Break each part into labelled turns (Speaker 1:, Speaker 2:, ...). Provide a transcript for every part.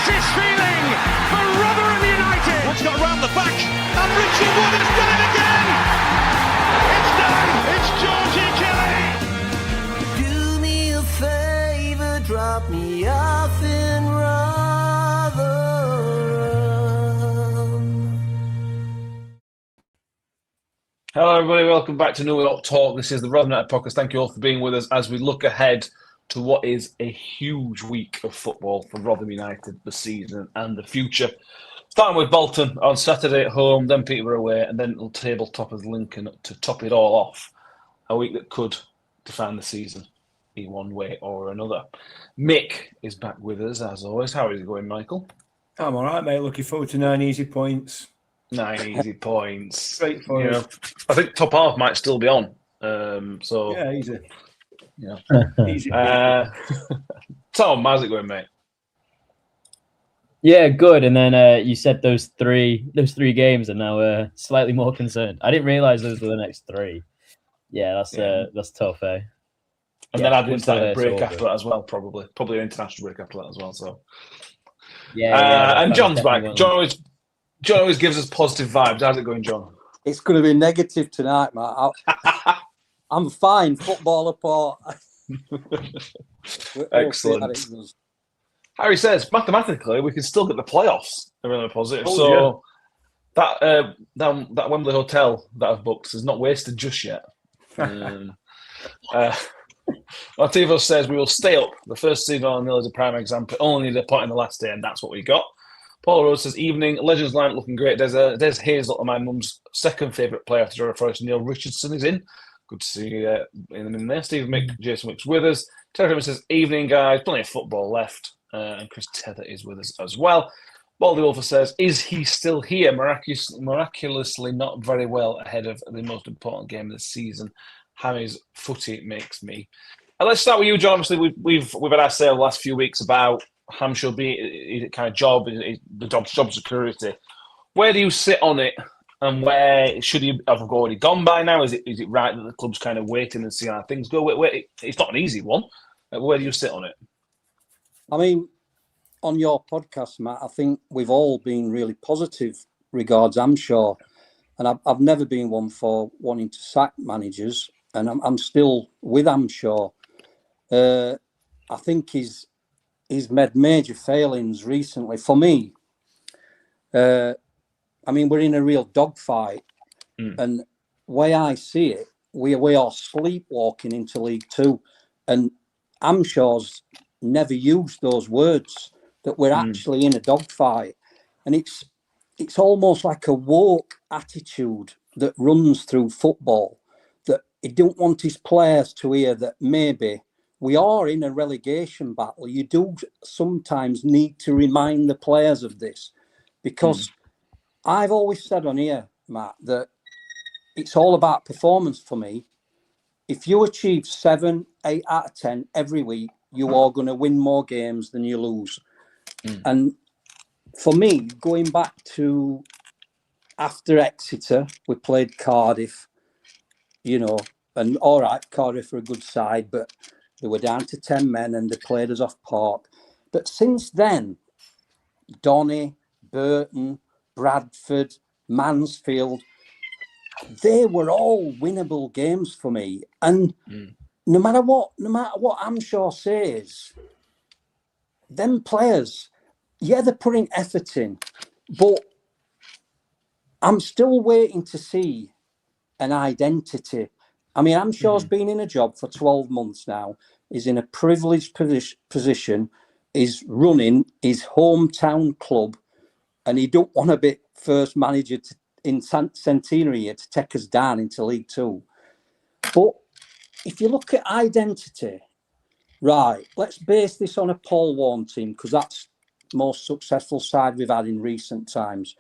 Speaker 1: oasis feeling for Rotherham United.
Speaker 2: Wood's got round the back, and Richie Wood has done it again. It's done. It's Georgie Kelly.
Speaker 3: Do me a favour, drop me off in Rotherham.
Speaker 4: Hello, everybody. Welcome back to New York Talk. This is the Rotherham United podcast. Thank you all for being with us as we look ahead to what is a huge week of football for Rotherham United, the season and the future. Starting with Bolton on Saturday at home, then Peterborough away, and then tabletoppers Lincoln to top it all off. A week that could define the season in one way or another. Mick is back with us, as always. How is it going, Michael?
Speaker 5: I'm all right, mate. Looking forward to 9 easy points.
Speaker 4: 9 easy points.
Speaker 5: Straightforward.
Speaker 4: You know, I think top half might still be on.
Speaker 5: Yeah, easy.
Speaker 4: Yeah.
Speaker 5: Easy.
Speaker 4: Tom, how's it going, mate?
Speaker 6: Yeah, good. And then you said those three games are now slightly more concerned. I didn't realise those were the next three. Yeah, that's tough, eh?
Speaker 4: And then I'd start a break after that as well, probably an international break after that as well. So and John's back. John always gives us positive vibes. How's it going, John?
Speaker 7: It's going to be negative tonight, Matt. I'm fine. Football apart.
Speaker 4: Excellent. Harry says, mathematically, we can still get the playoffs. They're really positive. That Wembley hotel that I've booked is not wasted just yet. Lativo says we will stay up. The first season on nil is a prime example. Only need a point in the last day, and that's what we got. Paul Rose says, evening, Legends lineup looking great. There's Hazel, my mum's second favourite player after Jordan Forrest. Neil Richardson is in. Good to see in there. Stephen Mick, Jason Wick's with us. Terry says, evening, guys. Plenty of football left. And Chris Tether is with us as well. Baldy Wolfer says, is he still here? Miraculously not very well ahead of the most important game of the season. Hammy's footy makes me. And let's start with you, John. Obviously, we've had our say the last few weeks about Hampshire being kind of job, the job security. Where do you sit on it? And where should he have already gone by now? Is it right that the club's kind of waiting and seeing how things go? It's not an easy one. Where do you sit on it?
Speaker 7: I mean, on your podcast, Matt, I think we've all been really positive regards Hampshire. And I've never been one for wanting to sack managers. And I'm still with Hampshire. I think he's made major failings recently. For me, I mean, we're in a real dogfight. And the way I see it, we are sleepwalking into League Two. And Hampshire's never used those words, that we're actually in a dogfight. And it's almost like a woke attitude that runs through football, that he don't want his players to hear that maybe we are in a relegation battle. You do sometimes need to remind the players of this, because I've always said on here, Matt, that it's all about performance for me. If you achieve 7, 8 out of 10 every week, you are going to win more games than you lose. And for me, going back to after Exeter, we played Cardiff, and all right, Cardiff are a good side, but they were down to 10 men and they played us off park. But since then, Donny, Burton, Bradford, Mansfield, they were all winnable games for me. And no matter what Hampshire says, them players, yeah, they're putting effort in, but I'm still waiting to see an identity. I mean, Hampshire's been in a job for 12 months now. He's in a privileged position. He's running his hometown club, and he don't want to be first manager in centenary year to take us down into League Two. But if you look at identity, right, let's base this on a Paul Warne team, because that's the most successful side we've had in recent times.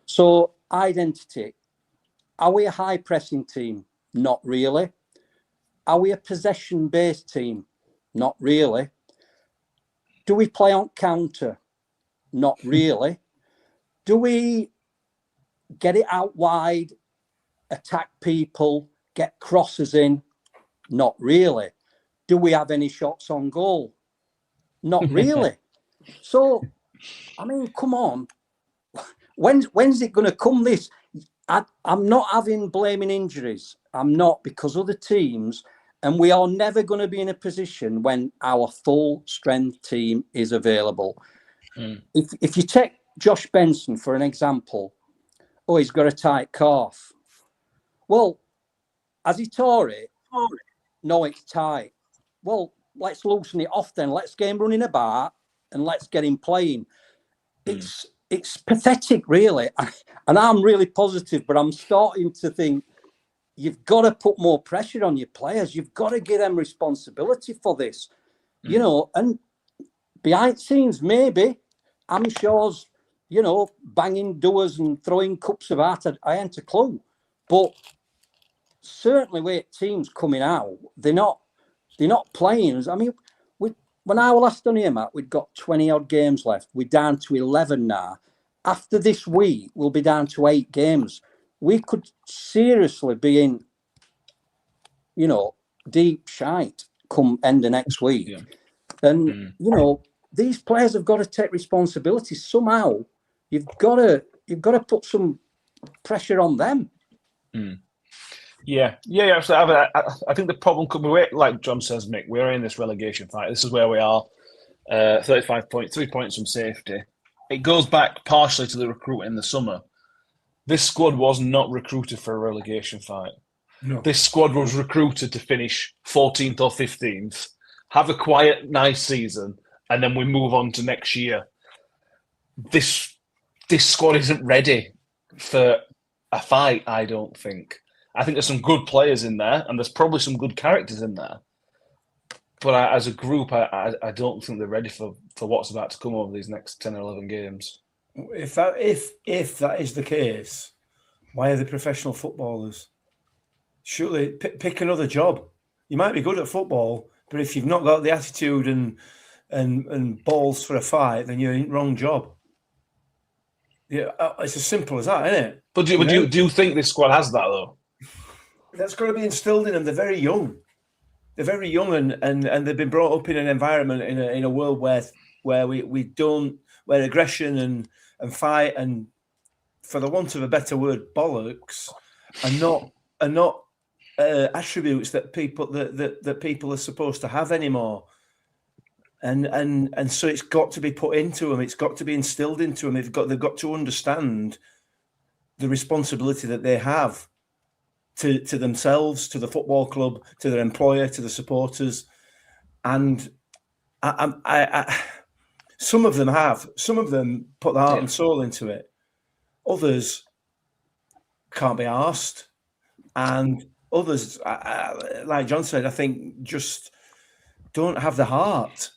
Speaker 7: So identity, are we a high pressing team? Not really. Are we a possession based team? Not really. Do we play on counter? Not really. Do we get it out wide, attack people, get crosses in? Not really. Do we have any shots on goal? Not really. So I mean, come on. When's it going to come? This, I'm not having blaming injuries. I'm not, because other teams, and we are never going to be in a position when our full strength team is available. If you take Josh Benson for an example, he's got a tight calf. Well, has he tore it? No, it's tight. Well, let's loosen it off then. Let's get him running about and let's get him playing. It's pathetic, really. And I'm really positive, but I'm starting to think you've got to put more pressure on your players. You've got to give them responsibility for this. You know, and behind the scenes, maybe, I'm sure, you know, banging doors and throwing cups of art, I ain't a clue. But certainly with teams coming out, they're not playing. I mean, when I was last on here, Matt, we'd got 20-odd games left. We're down to 11 now. After this week, we'll be down to 8 games. We could seriously be in, you know, deep shite come end of next week. Yeah. And, you know, these players have got to take responsibility. Somehow, you've got to put some pressure on them.
Speaker 4: Yeah, absolutely. I think the problem could be, like John says, Mick, we're in this relegation fight. This is where we are, 35 points, 3 points from safety. It goes back partially to the recruit in the summer. This squad was not recruited for a relegation fight. No. This squad was recruited to finish 14th or 15th, have a quiet, nice season, and then we move on to next year. This squad isn't ready for a fight, I don't think. I think there's some good players in there, and there's probably some good characters in there. But as a group, I don't think they're ready for what's about to come over these next 10 or 11 games.
Speaker 5: If that is the case, why are they professional footballers? Surely pick another job. You might be good at football, but if you've not got the attitude and balls for a fight, then you're in the wrong job. Yeah, it's as simple as that, isn't it?
Speaker 4: But do you think this squad has that though?
Speaker 5: That's got to be instilled in them. They're very young. They're very young, and they've been brought up in an environment in a world where where aggression and fight and, for the want of a better word, bollocks are not attributes that people are supposed to have anymore. And so it's got to be put into them. It's got to be instilled into them. They've got to understand the responsibility that they have to themselves, to the football club, to their employer, to the supporters. And I some of them have. Some of them put their heart and soul into it. Others can't be asked. And others, like John said, I think just don't have the heart.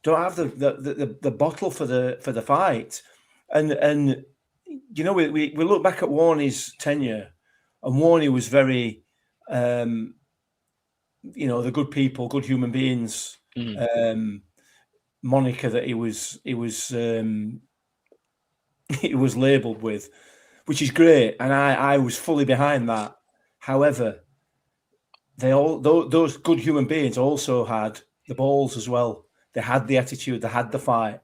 Speaker 5: Don't have the bottle for the fight. And you know, we look back at Warney's tenure, and Warney was very, you know, the good people, good human beings, moniker that he was labelled with, which is great, and I was fully behind that. However, those good human beings also had the balls as well. They had the attitude. They had the fight.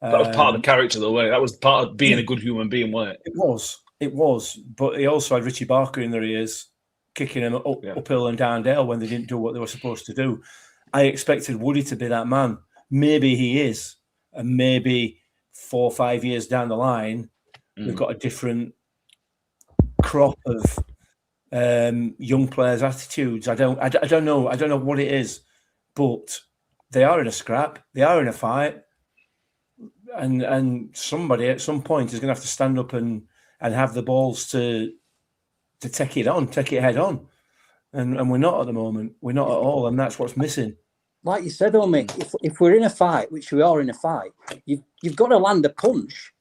Speaker 4: That was part of the character, though, wasn't it? That was part of being a good human being, wasn't it?
Speaker 5: It was. But he also had Richie Barker in their ears, kicking them uphill and down dale when they didn't do what they were supposed to do. I expected Woody to be that man. Maybe he is. And maybe 4 or 5 years down the line, we've got a different crop of young players' attitudes. I don't know. I don't know what it is. But they are in a scrap. They are in a fight. And somebody at some point is going to have to stand up and have the balls to take it head on. And we're not at the moment. We're not at all. And that's what's missing.
Speaker 7: Like you said, Mick, if we're in a fight, which we are in a fight, you've got to land a punch.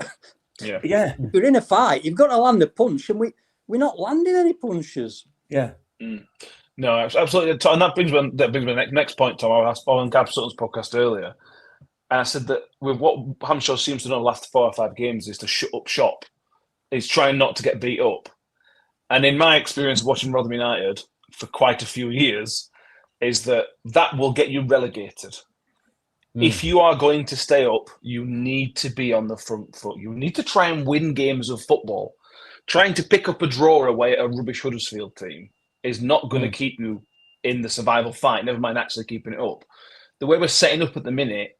Speaker 5: Yeah.
Speaker 7: If we're in a fight, you've got to land a punch, and we're not landing any punches.
Speaker 5: Yeah.
Speaker 4: No, absolutely. And that brings me to the next point, Tom. I asked on Gab Sutton's podcast earlier, and I said that with what Hampshire seems to know the last 4 or 5 games is to shut up shop. Is trying not to get beat up. And in my experience of watching Rotherham United for quite a few years, is that will get you relegated. If you are going to stay up, you need to be on the front foot. You need to try and win games of football. Trying to pick up a draw away at a rubbish Huddersfield team is not going to keep you in the survival fight, never mind actually keeping it up. The way we're setting up at the minute,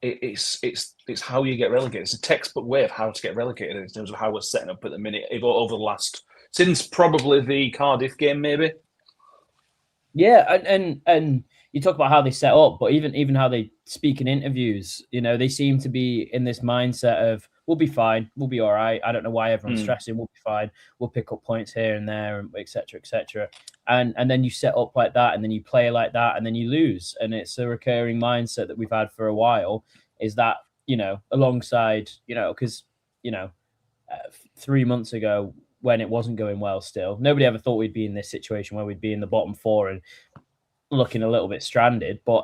Speaker 4: it's how you get relegated. It's a textbook way of how to get relegated in terms of how we're setting up at the minute over the last, since probably the Cardiff game, maybe.
Speaker 6: Yeah, and you talk about how they set up, but even how they speak in interviews, they seem to be in this mindset of, we'll be fine, we'll be all right. I don't know why everyone's stressing. We'll be fine. We'll pick up points here and there, and et cetera, et cetera. And then you set up like that, and then you play like that, and then you lose. And it's a recurring mindset that we've had for a while. Is that alongside because 3 months ago, when it wasn't going well, still nobody ever thought we'd be in this situation where we'd be in the bottom four and looking a little bit stranded. But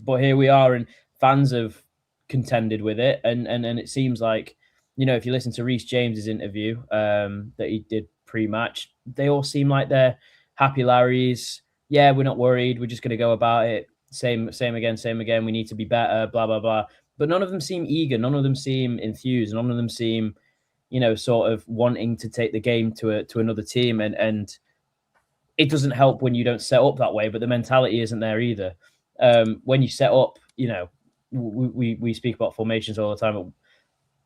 Speaker 6: here we are, and fans have contended with it, and it seems like if you listen to Reece James's interview that he did pre-match, they all seem like they're happy Larrys. Yeah, we're not worried. We're just going to go about it. Same again. We need to be better. Blah blah blah. But none of them seem eager. None of them seem enthused. None of them seem sort of wanting to take the game to another team, and it doesn't help when you don't set up that way, but the mentality isn't there either. When you set up, we speak about formations all the time,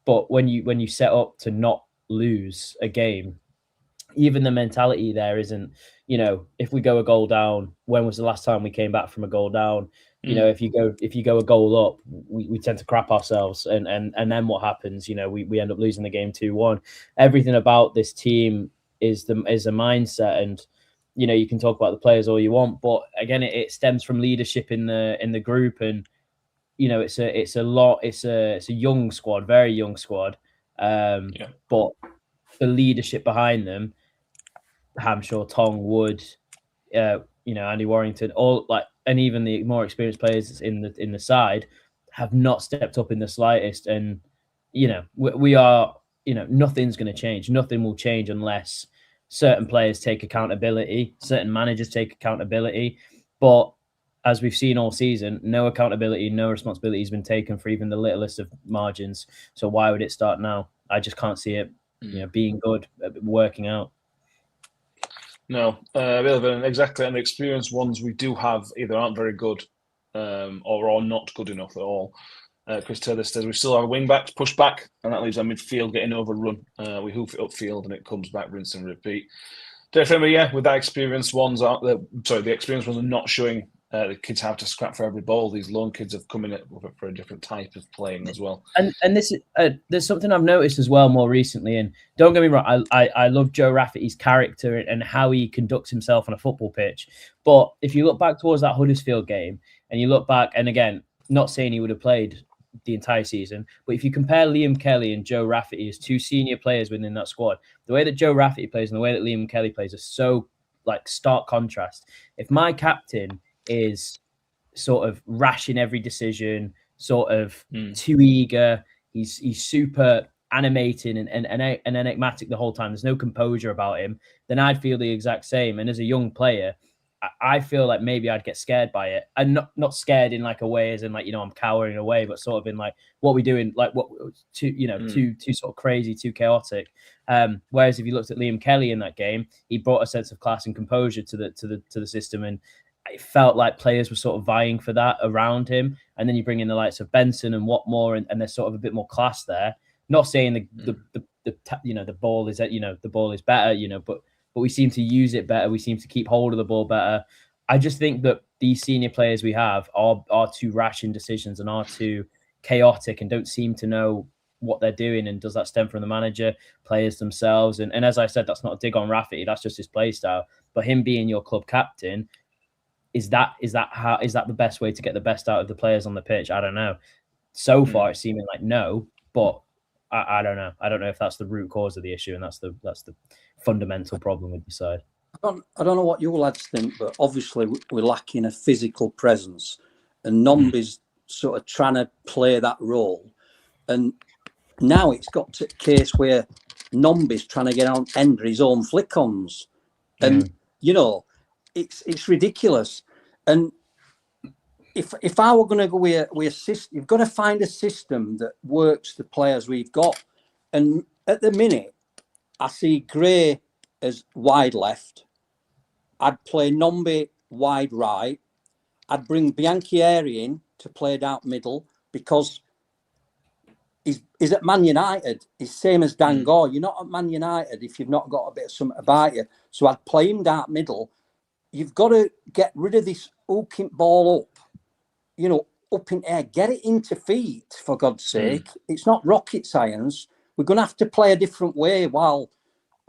Speaker 6: but when you set up to not lose a game, even the mentality there isn't, if we go a goal down, when was the last time we came back from a goal down? If you go a goal up, we tend to crap ourselves, and then what happens? We end up losing the game 2-1. Everything about this team is a mindset, and you can talk about the players all you want, but again, it stems from leadership in the group, and it's a young squad, very young squad, but the leadership behind them, Hamshaw, Tong, Wood, Andy Warrington, and even the more experienced players in the side have not stepped up in the slightest. And we are, nothing's going to change. Nothing will change unless certain players take accountability, certain managers take accountability. But as we've seen all season, no accountability, no responsibility has been taken for even the littlest of margins. So why would it start now? I just can't see it being good, working out.
Speaker 4: No, exactly. And the experienced ones we do have either aren't very good or are not good enough at all. Chris Taylor says we still have a wing back to push back, and that leaves our midfield getting overrun. We hoof it upfield and it comes back, rinse and repeat. Definitely, with that experienced ones, the experienced ones are not showing. The kids have to scrap for every ball. These lone kids have come in for a different type of playing as well.
Speaker 6: And this is there's something I've noticed as well more recently. And don't get me wrong, I love Joe Rafferty's character and how he conducts himself on a football pitch. But if you look back towards that Huddersfield game, and you look back, and again, not saying he would have played the entire season, but if you compare Liam Kelly and Joe Rafferty as two senior players within that squad, the way that Joe Rafferty plays and the way that Liam Kelly plays are so stark contrast. If my captain is sort of rash in every decision, sort of too eager, he's super animating and enigmatic the whole time, there's no composure about him, then I'd feel the exact same. And as a young player, I feel like maybe I'd get scared by it, and not scared in a way as in I'm cowering away, but sort of in what are we doing, too sort of crazy, too chaotic. Whereas if you looked at Liam Kelly in that game, he brought a sense of class and composure to the system, and it felt like players were sort of vying for that around him. And then you bring in the likes of Benson and Watmore, and there's sort of a bit more class there. Not saying the ball is the ball is better, but we seem to use it better. We seem to keep hold of the ball better. I just think that these senior players we have are too rash in decisions and are too chaotic and don't seem to know what they're doing. And does that stem from the manager, players themselves? And as I said, that's not a dig on Rafferty. That's just his play style. But him being your club captain, is that the best way to get the best out of the players on the pitch? I don't know. So far, it's seeming like no, but I don't know. I don't know if that's the root cause of the issue, and that's the fundamental problem with the side.
Speaker 7: I don't know what you lads think, but obviously we're lacking a physical presence, and Nombi's sort of trying to play that role. And now it's got to a case where Nombi's trying to get on end his own flick-ons, and it's ridiculous. And if I were going to go with a system, you've got to find a system that works the players we've got. And at the minute, I see Gray as wide left. I'd play Nombi wide right. I'd bring Bianchieri in to play down middle because he's at Man United. He's same as Dan Gore. You're not at Man United if you've not got a bit of something about you. So I'd play him down middle. You've got to get rid of this hooking ball up, up in air. Get it into feet, for God's sake. It's not rocket science. We're going to have to play a different way by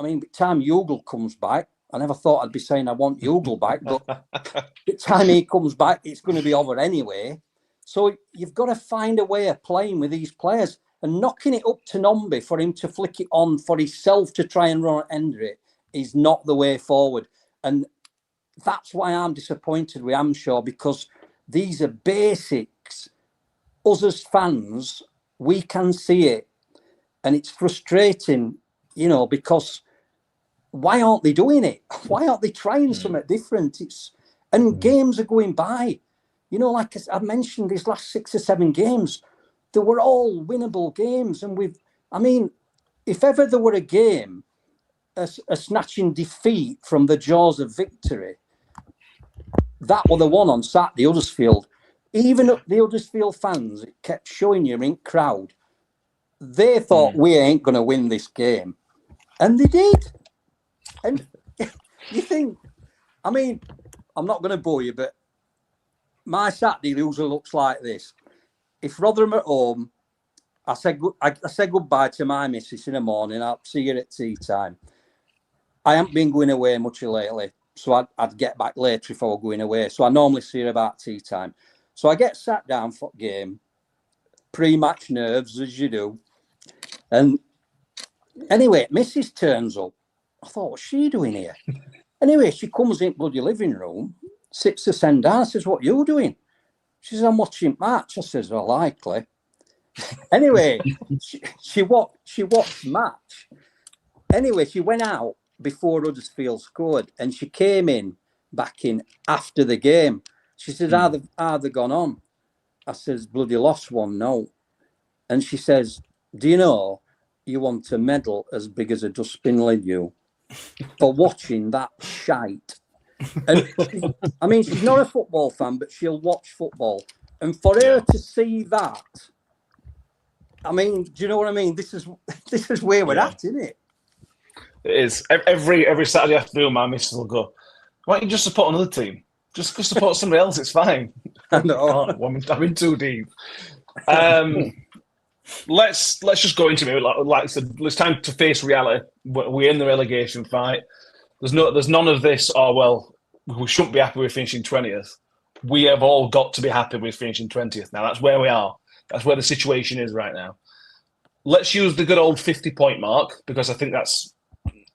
Speaker 7: the time Ugle comes back, I never thought I'd be saying I want Ugle back, but by the time he comes back, it's going to be over anyway. So you've got to find a way of playing with these players and knocking it up to Nombi for him to flick it on for himself to try and run under it is not the way forward. And that's why I'm disappointed with Amshaw, because these are basics. Us as fans, we can see it. And it's frustrating, because why aren't they doing it? Why aren't they trying something different? Games are going by. Like I mentioned, these last 6 or 7 games, they were all winnable games. And if ever there were a game, a snatching defeat from the jaws of victory, that was the one on Saturday, Huddersfield. Even the Huddersfield fans, it kept showing you in crowd. They thought we ain't going to win this game. And they did. And you think, I'm not going to bore you, but my Saturday loser looks like this. If Rotherham at home, I said goodbye to my missus in the morning. I'll see you at tea time. I haven't been going away much lately, so I'd get back later if I were going away. So I normally see her about tea time. So I get sat down for the game, pre-match nerves, as you do. And anyway, Mrs. turns up. I thought, what's she doing here? Anyway, she comes in bloody living room, sits us down. I says, what are you doing? She says, I'm watching match. I says, well, likely. Anyway, she watched match. Anyway, she went out before Huddersfield scored, and she came back in after the game. She says, are they gone on? I says, bloody lost 1-0. And she says, do you know, you want a medal as big as a dustbin lid, you, for watching that shite. And she's not a football fan, but she'll watch football. And for her to see that, do you know what I mean? This is where we're at, isn't it?
Speaker 4: It is. Every Saturday afternoon, my missus will go, why don't you just support another team? Just support somebody else, it's fine.
Speaker 7: I know.
Speaker 4: I'm in too deep. Let's just go into it. Like I said, it's time to face reality. We're in the relegation fight. There's none of this, we shouldn't be happy with finishing 20th. We have all got to be happy with finishing 20th now. That's where we are. That's where the situation is right now. Let's use the good old 50-point mark, because I think that's,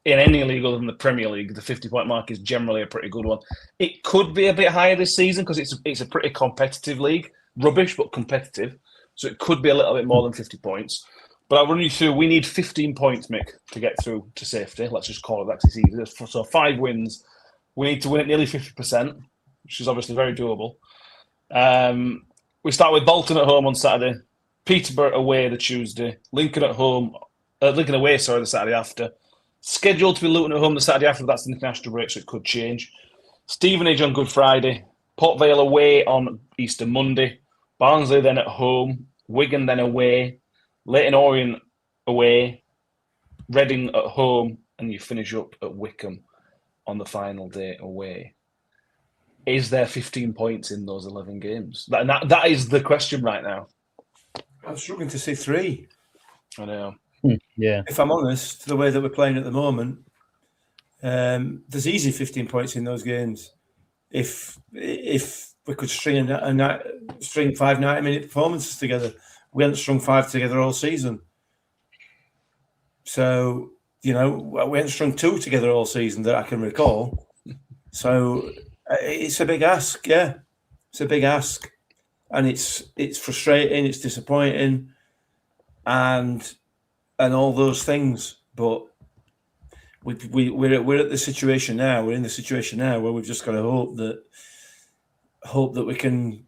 Speaker 4: in any league other than the Premier League, the 50-point mark is generally a pretty good one. It could be a bit higher this season because it's a pretty competitive league. Rubbish, but competitive. So it could be a little bit more than 50 points. But I'll run you through. We need 15 points, Mick, to get through to safety. Let's just call it that. It's easy. So 5 wins. We need to win at nearly 50%, which is obviously very doable. We start with Bolton at home on Saturday, Peterborough away the Tuesday, Lincoln away, the Saturday after. Scheduled to be Luton at home the Saturday after, but that's the international break, so it could change. Stevenage on Good Friday, Port Vale away on Easter Monday, Barnsley then at home, Wigan then away, Leyton Orient away, Reading at home, and you finish up at Wickham on the final day away. Is there 15 points in those 11 games? That is the question right now.
Speaker 5: I'm struggling to see 3.
Speaker 4: I know.
Speaker 6: Yeah.
Speaker 5: If I'm honest, the way that we're playing at the moment, there's easy 15 points in those games. If we could string 5 90-minute performances together, we haven't strung 5 together all season. So, we haven't strung 2 together all season that I can recall. So it's a big ask, yeah. It's a big ask, and it's frustrating, it's disappointing, and all those things. But we're at the situation now. We're in the situation now where we've just got to hope that we can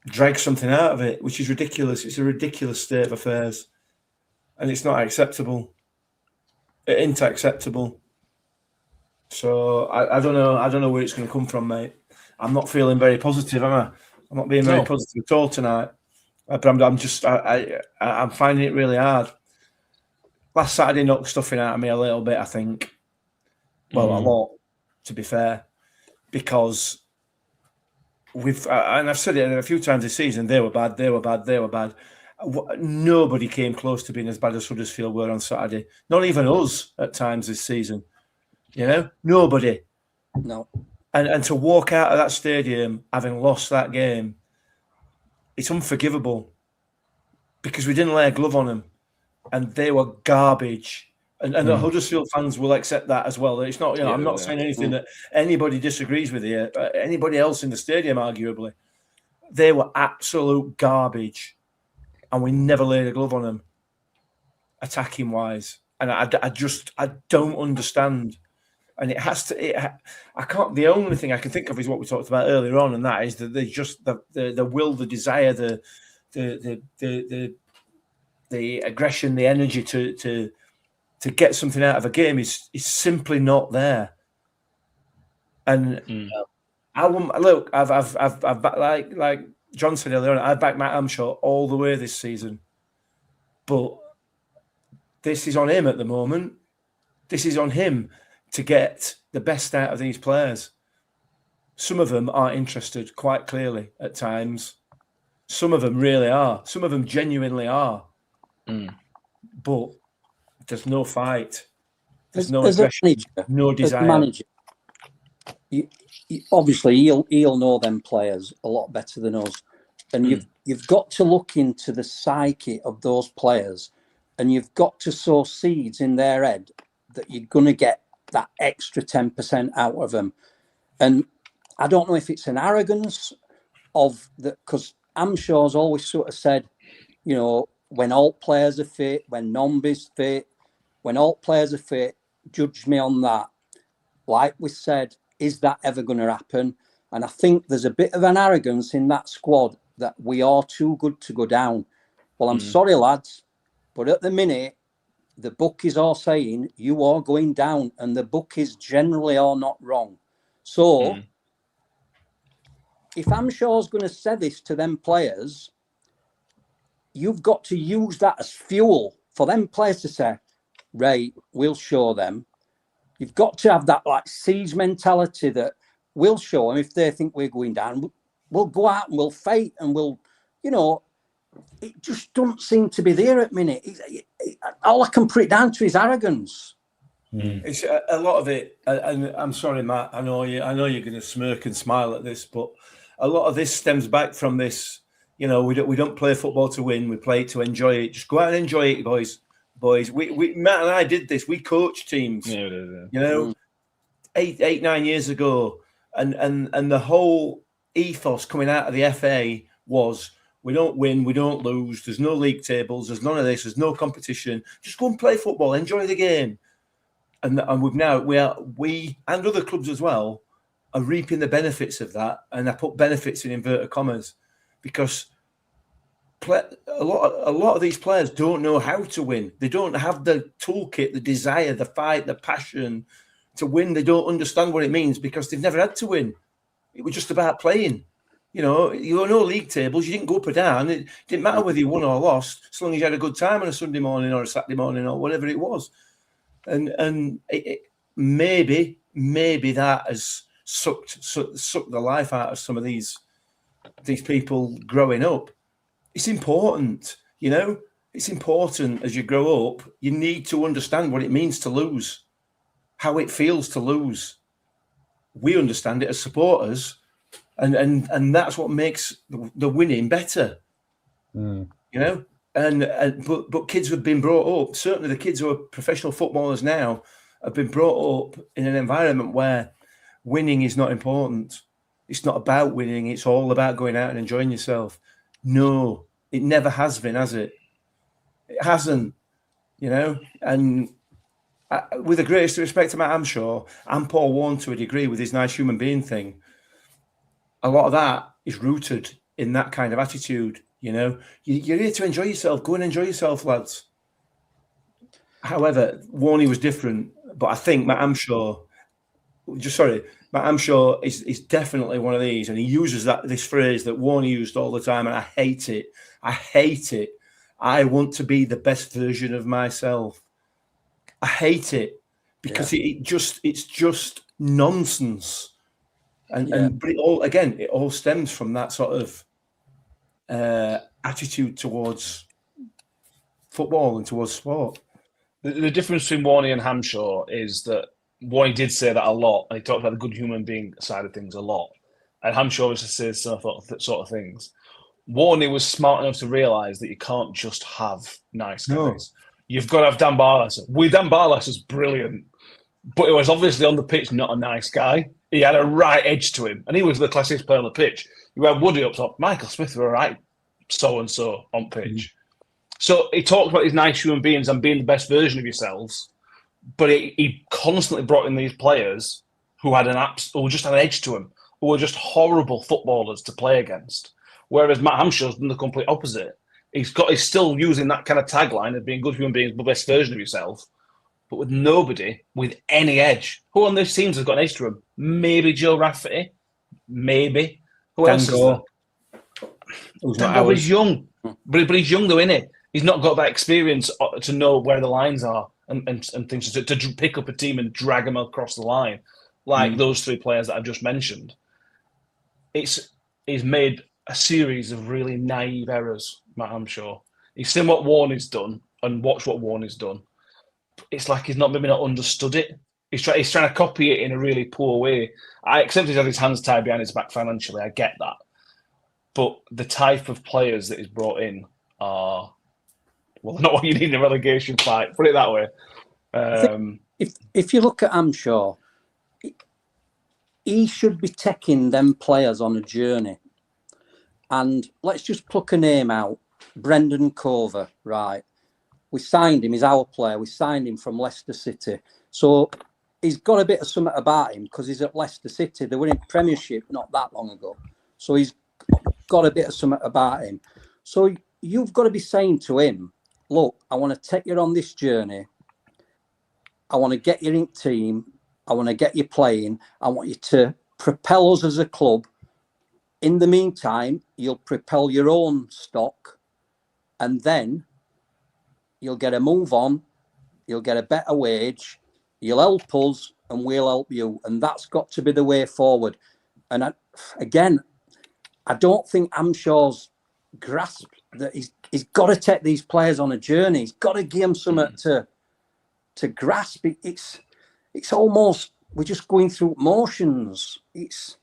Speaker 5: drag something out of it, which is ridiculous. It's a ridiculous state of affairs, and it's not acceptable. It ain't acceptable. So I don't know. I don't know where it's going to come from, mate. I'm not feeling very positive, am I? I'm not being very positive at all tonight. But I'm finding it really hard. Last Saturday knocked stuffing out of me a little bit, I think. Well, a lot, to be fair, because and I've said it a few times this season, they were bad. Nobody came close to being as bad as Huddersfield were on Saturday. Not even us at times this season. You know, nobody.
Speaker 7: No.
Speaker 5: And to walk out of that stadium having lost that game, it's unforgivable because we didn't lay a glove on them, and they were garbage. And the Huddersfield fans will accept that as well. It's not, I'm not saying anything that anybody disagrees with here. Anybody else in the stadium, arguably, they were absolute garbage, and we never laid a glove on them, attacking wise. And I don't understand. And it has to. I can't. The only thing I can think of is what we talked about earlier on, and that is that they just the will, the desire, the aggression, the energy to get something out of a game is simply not there. And I won't look. I've like John said earlier on, I've backed Matt Amshaw all the way this season, but this is on him at the moment. This is on him to get the best out of these players. Some of them are interested quite clearly at times. Some of them really are. Some of them genuinely are. But there's no fight. There's no aggression, no desire.
Speaker 7: Manager, obviously, he'll know them players a lot better than us. And you've got to look into the psyche of those players, and you've got to sow seeds in their head that you're going to get that extra 10% out of them. And I don't know if it's an arrogance of that, because Amshaw's always sort of said, you know, when all players are fit, when Nombi's fit, when all players are fit, judge me on that. Like we said, is that ever going to happen? And I think there's a bit of an arrogance in that squad that we are too good to go down. Well, I'm sorry, lads, but at the minute, the bookies are saying you are going down, and the bookies generally are not wrong. So if Amshaw's going to say this to them players, you've got to use that as fuel for them players to say, right, we'll show them. You've got to have that like siege mentality that we'll show them if they think we're going down. We'll go out and we'll fight and we'll, you know, it just doesn't seem to be there at the minute. All I can put it down to is arrogance.
Speaker 5: It's a lot of it, and I'm sorry, Matt. I know you're going to smirk and smile at this, but a lot of this stems back from this. You know, we don't play football to win. We play it to enjoy it. Just go out and enjoy it, boys. We Matt and I did this. We coached teams. Yeah, you know, 9 years ago, and the whole ethos coming out of the FA was, we don't win, we don't lose. There's no league tables. There's none of this. There's no competition. Just go and play football. Enjoy the game. And we and other clubs as well are reaping the benefits of that. And I put benefits in inverted commas because a lot of these players don't know how to win. They don't have the toolkit, the desire, the fight, the passion to win. They don't understand what it means because they've never had to win. It was just about playing. You know, you were no league tables. You didn't go up or down. It didn't matter whether you won or lost, as long as you had a good time on a Sunday morning or a Saturday morning or whatever it was. And maybe that has sucked the life out of some of these people growing up. It's important, you know. It's important as you grow up. You need to understand what it means to lose, how it feels to lose. We understand it as supporters. And that's what makes the winning better, you know. But kids have been brought up. Certainly, the kids who are professional footballers now have been brought up in an environment where winning is not important. It's not about winning. It's all about going out and enjoying yourself. No, it never has been, has it? It hasn't, you know. And with the greatest respect to Matt Amshaw and Paul Warne to a degree with his nice human being thing, a lot of that is rooted in that kind of attitude. You know, you're here to enjoy yourself. Go and enjoy yourself, lads. However, Warney was different, but I think Matt Amshaw is definitely one of these, and he uses this phrase that Warney used all the time, and I hate it. I hate it. I want to be the best version of myself. I hate it because it's just nonsense, but it all stems from that sort of attitude towards football and towards sport.
Speaker 4: The difference between Warney and Hamshaw is that Warney did say that a lot, and he talked about the good human being side of things a lot. And Hamshaw obviously says some sort of things. Warney was smart enough to realise that you can't just have nice guys. No. You've got to have Dan Barlaser. Dan Barlaser was brilliant, but he was obviously on the pitch not a nice guy. He had a right edge to him, and he was the classiest player on the pitch. You had Woody up top. Michael Smith were a right so-and-so on pitch. Mm-hmm. So he talked about these nice human beings and being the best version of yourselves, but he constantly brought in these players who just had an edge to them, who were just horrible footballers to play against. Whereas Matt Hamshaw's done the complete opposite. He's still using that kind of tagline of being good human beings, the best version of yourself, but with nobody with any edge. Who on those teams has got an edge to him? Maybe Joe Rafferty. Maybe. Who else is there? Dan is young. But he's young though, isn't he? He's not got that experience to know where the lines are and things to pick up a team and drag them across the line, like those three players that I've just mentioned. He's made a series of really naive errors, Matt Hamshaw. He's seen what Warney's done and watched what Warney's done. It's like he's maybe not understood it. He's trying to copy it in a really poor way. I accept he's had his hands tied behind his back financially. I get that. But the type of players that he's brought in are, well, not what you need in a relegation fight. Put it that way.
Speaker 7: If you look at Hamshaw, he should be taking them players on a journey. And let's just pluck a name out. Brendan Cover, right? We signed him. He's our player. We signed him from Leicester City. So he's got a bit of something about him because he's at Leicester City. They were in Premiership not that long ago. So he's got a bit of something about him. So you've got to be saying to him, look, I want to take you on this journey. I want to get you in team. I want to get you playing. I want you to propel us as a club. In the meantime, you'll propel your own stock and then you'll get a move on. You'll get a better wage. You'll help us and we'll help you. And that's got to be the way forward. And I don't think Hamshaw's grasped that he's got to take these players on a journey. He's got to give them something to grasp. It's almost, we're just going through motions. It's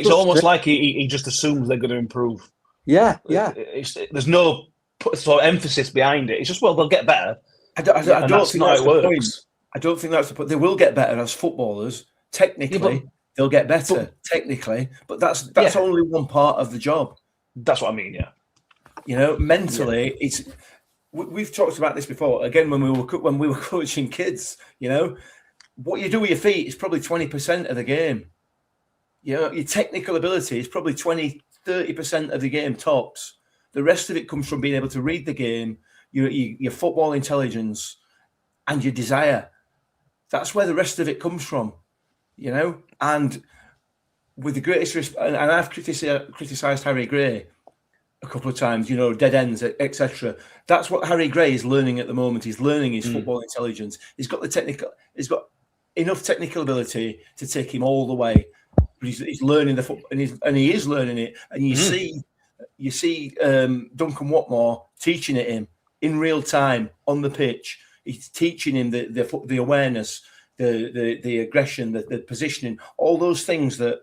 Speaker 4: almost like he just assumes they're going to improve.
Speaker 7: Yeah.
Speaker 4: There's no sort of emphasis behind it. It's just, well, they'll get better.
Speaker 5: I don't think that's the point. I don't think that's the point. They will get better as footballers. Technically, they'll get better. Technically, but that's only one part of the job.
Speaker 4: That's what I mean. Yeah.
Speaker 5: You know, mentally, it's. We've talked about this before. Again, when we were coaching kids, you know, what you do with your feet is probably 20% of the game. You know, your technical ability is probably 20-30% of the game tops. The rest of it comes from being able to read the game, your football intelligence, and your desire. That's where the rest of it comes from, you know. And with the greatest respect, and I've criticised Harry Gray a couple of times, you know, dead ends, etc. That's what Harry Gray is learning at the moment. He's learning his football intelligence. He's got enough technical ability to take him all the way. But he's learning the football, and he is learning it. And you see Duncan Watmore teaching it him in real time on the pitch. He's teaching him the awareness, the aggression, the positioning, all those things that,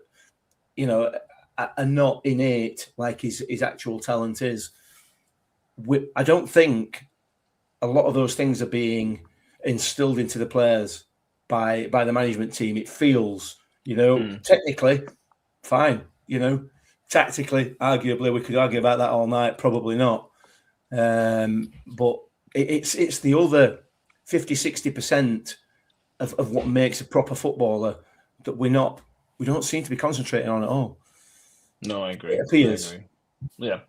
Speaker 5: you know, are not innate like his actual talent is. I don't think a lot of those things are being instilled into the players by the management team. It feels, you know, technically fine, you know, tactically, arguably, we could argue about that all night. Probably not. But it's the other 50-60% of what makes a proper footballer that we don't seem to be concentrating on at all.
Speaker 4: No, I agree.
Speaker 5: It appears.
Speaker 4: Yeah.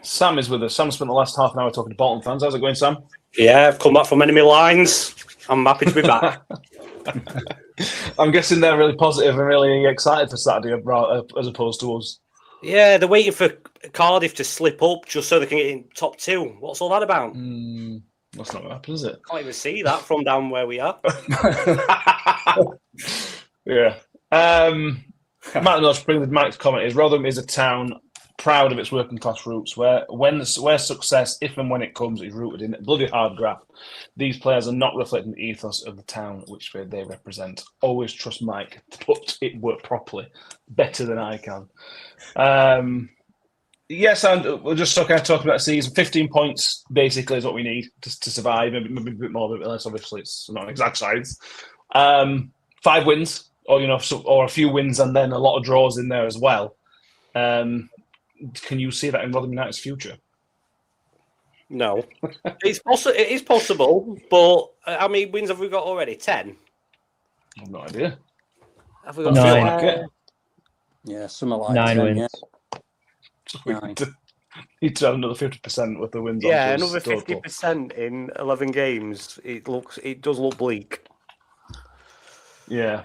Speaker 4: Sam is with us. Sam spent the last half an hour talking to Bolton fans. How's it going, Sam?
Speaker 8: Yeah, I've come back from enemy lines. I'm happy to be back.
Speaker 4: I'm guessing they're really positive and really excited for Saturday as opposed to us.
Speaker 8: Yeah, they're waiting for Cardiff to slip up just so they can get in top 2. What's all that about?
Speaker 4: That's not going to happen, is it?
Speaker 8: Can't even see that from down where we are.
Speaker 4: Yeah. Matt Notch bring the Mike's comment is Rotherham is a town proud of its working class roots, where success, if and when it comes, is rooted in bloody hard graft. These players are not reflecting the ethos of the town which they represent. Always trust Mike to put it work properly, better than I can. Yes, and we'll just talk about the season. 15 points basically is what we need to survive. Maybe a bit more, a bit less. Obviously, it's not an exact science. 5 wins, or or a few wins, and then a lot of draws in there as well. Can you see that in Rotherham United's future?
Speaker 8: No, it is possible, but how many wins have we got already? 10.
Speaker 4: I have no idea.
Speaker 8: Have we got
Speaker 6: 9?
Speaker 4: Like it.
Speaker 7: Yeah, something like
Speaker 6: 9
Speaker 7: 10,
Speaker 6: wins.
Speaker 4: We need to have another 50% with the wins.
Speaker 8: Yeah,
Speaker 4: on
Speaker 8: another
Speaker 4: total.
Speaker 8: 50% in 11 games. It does look bleak.
Speaker 4: Yeah,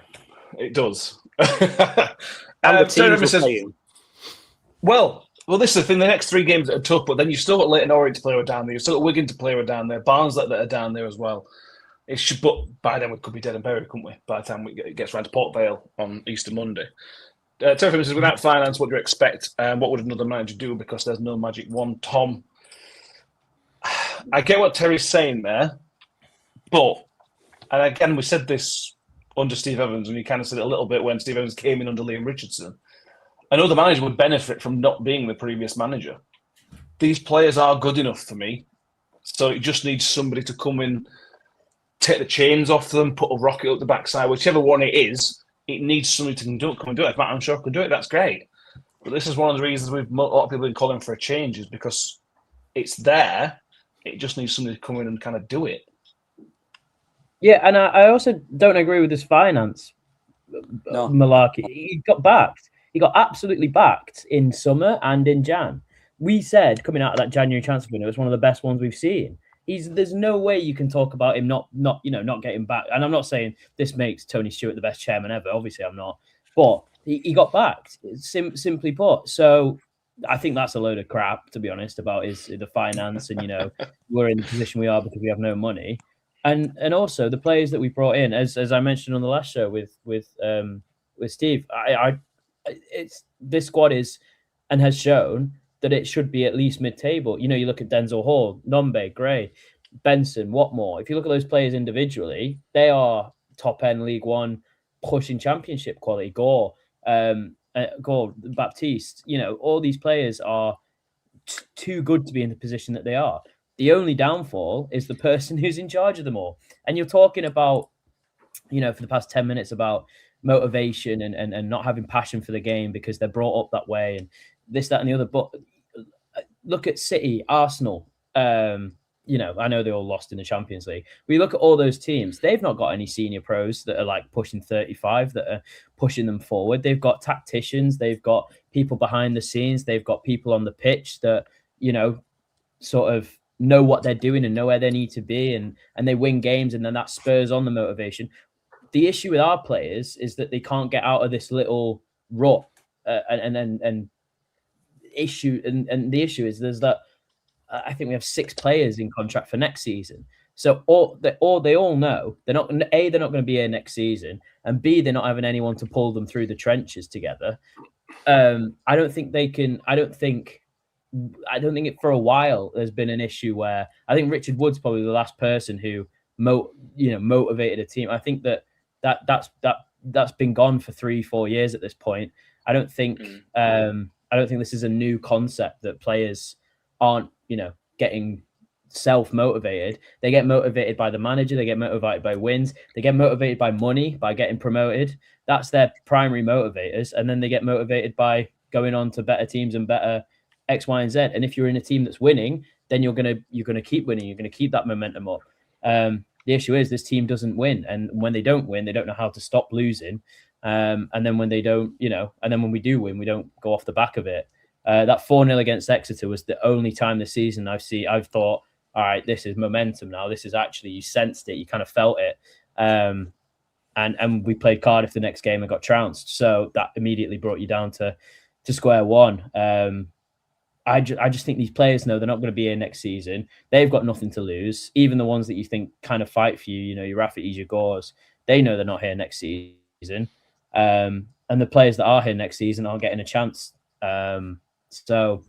Speaker 4: it does.
Speaker 8: And the teams we're playing.
Speaker 4: Well, this is the thing. The next 3 games are tough, but then you've still got Leyton Orient to play with down there. You've still got Wigan to play with down there. Barnsley that are down there as well. But by then we could be dead and buried, couldn't we? By the time it gets round to Port Vale on Easter Monday. Terry says, without finance, what do you expect? What would another manager do? Because there's no magic wand. Tom, I get what Terry's saying there, but, and again, we said this under Steve Evans, and he kind of said it a little bit when Steve Evans came in under Liam Richardson. Another manager would benefit from not being the previous manager. These players are good enough for me, so it just needs somebody to come in, take the chains off them, put a rocket up the backside, whichever one it is. It needs somebody to come and do it. If Matt Anshaw can do it, that's great. But this is one of the reasons a lot of people have been calling for a change, is because it's there. It just needs somebody to come in and kind of do it.
Speaker 6: Yeah, and I also don't agree with this finance malarkey. He got backed. He got absolutely backed in summer and in Jan. We said coming out of that January transfer window, it was one of the best ones we've seen. There's no way you can talk about him not getting back. And I'm not saying this makes Tony Stewart the best chairman ever. Obviously, I'm not. But he got backed, simply put. So I think that's a load of crap, to be honest, about the finance and we're in the position we are because we have no money. And also the players that we brought in, as I mentioned on the last show with Steve, this squad is and has shown that it should be at least mid-table. You look at Denzel Hall, Nombe, Gray, Benson, Watmore. If you look at those players individually, they are top-end League One, pushing championship quality. Gore, Baptiste. All these players are too good to be in the position that they are. The only downfall is the person who's in charge of them all. And you're talking about, for the past 10 minutes about motivation and not having passion for the game because they're brought up that way and this, that, and the other. But look at City, Arsenal. I know they all lost in the Champions League. We look at all those teams. They've not got any senior pros that are like pushing 35 that are pushing them forward. They've got tacticians. They've got people behind the scenes. They've got people on the pitch that, sort of know what they're doing and know where they need to be. And they win games, and then that spurs on the motivation. The issue with our players is that they can't get out of this little rut. And the issue is there's that. I think we have 6 players in contract for next season. So they all know they're not going to be here next season, and B, they're not having anyone to pull them through the trenches together. I don't think they can. I don't think it for a while there's been an issue where I think Richard Wood's probably the last person who motivated a team. I think that's been gone for 3-4 years at this point. I don't think this is a new concept that players aren't getting self-motivated. They get motivated by the manager, they get motivated by wins, they get motivated by money, by getting promoted. That's their primary motivators. And then they get motivated by going on to better teams and better X, Y, and Z. And if you're in a team that's winning, then you're gonna keep winning. You're gonna keep that momentum up. The issue is this team doesn't win, and when they don't win, they don't know how to stop losing. And then when they don't, and then when we do win, we don't go off the back of it. That 4-0 against Exeter was the only time this season I've thought, all right, this is momentum now. This is actually, you sensed it, you kind of felt it. And we played Cardiff the next game and got trounced. So that immediately brought you down to square one. I just think these players know they're not going to be here next season. They've got nothing to lose. Even the ones that you think kind of fight for you, you know, your Rafferty's, your Gores, they know they're not here next season. And the players that are here next season aren't getting a chance. So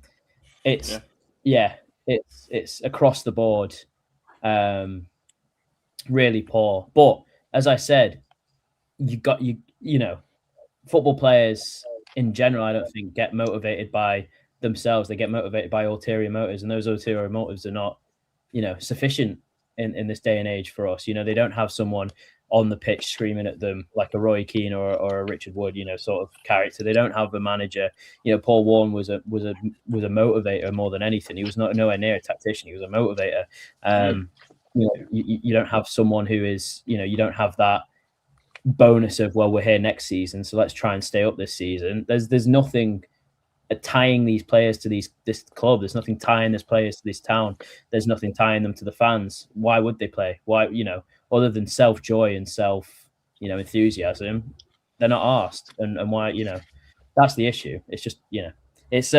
Speaker 6: it's it's across the board, really poor. But as I said, you know, football players in general, I don't think get motivated by themselves. They get motivated by ulterior motives, and those ulterior motives are not, you know, sufficient in this day and age for us. You know, they don't have someone on the pitch screaming at them like a Roy Keane or a Richard Wood, you know, sort of character. They don't have a manager. You know, Paul Warren was a motivator more than anything. He was nowhere near a tactician. He was a motivator. You know, you don't have someone who is, you know, you don't have that bonus of, well, we're here next season, so let's try and stay up this season. There's nothing tying these players to this club. There's nothing tying these players to this town. There's nothing tying them to the fans. Why would they play? Why, you know, other than self-joy and enthusiasm, they're not asked. And why, you know, that's the issue. It's just, you know, it's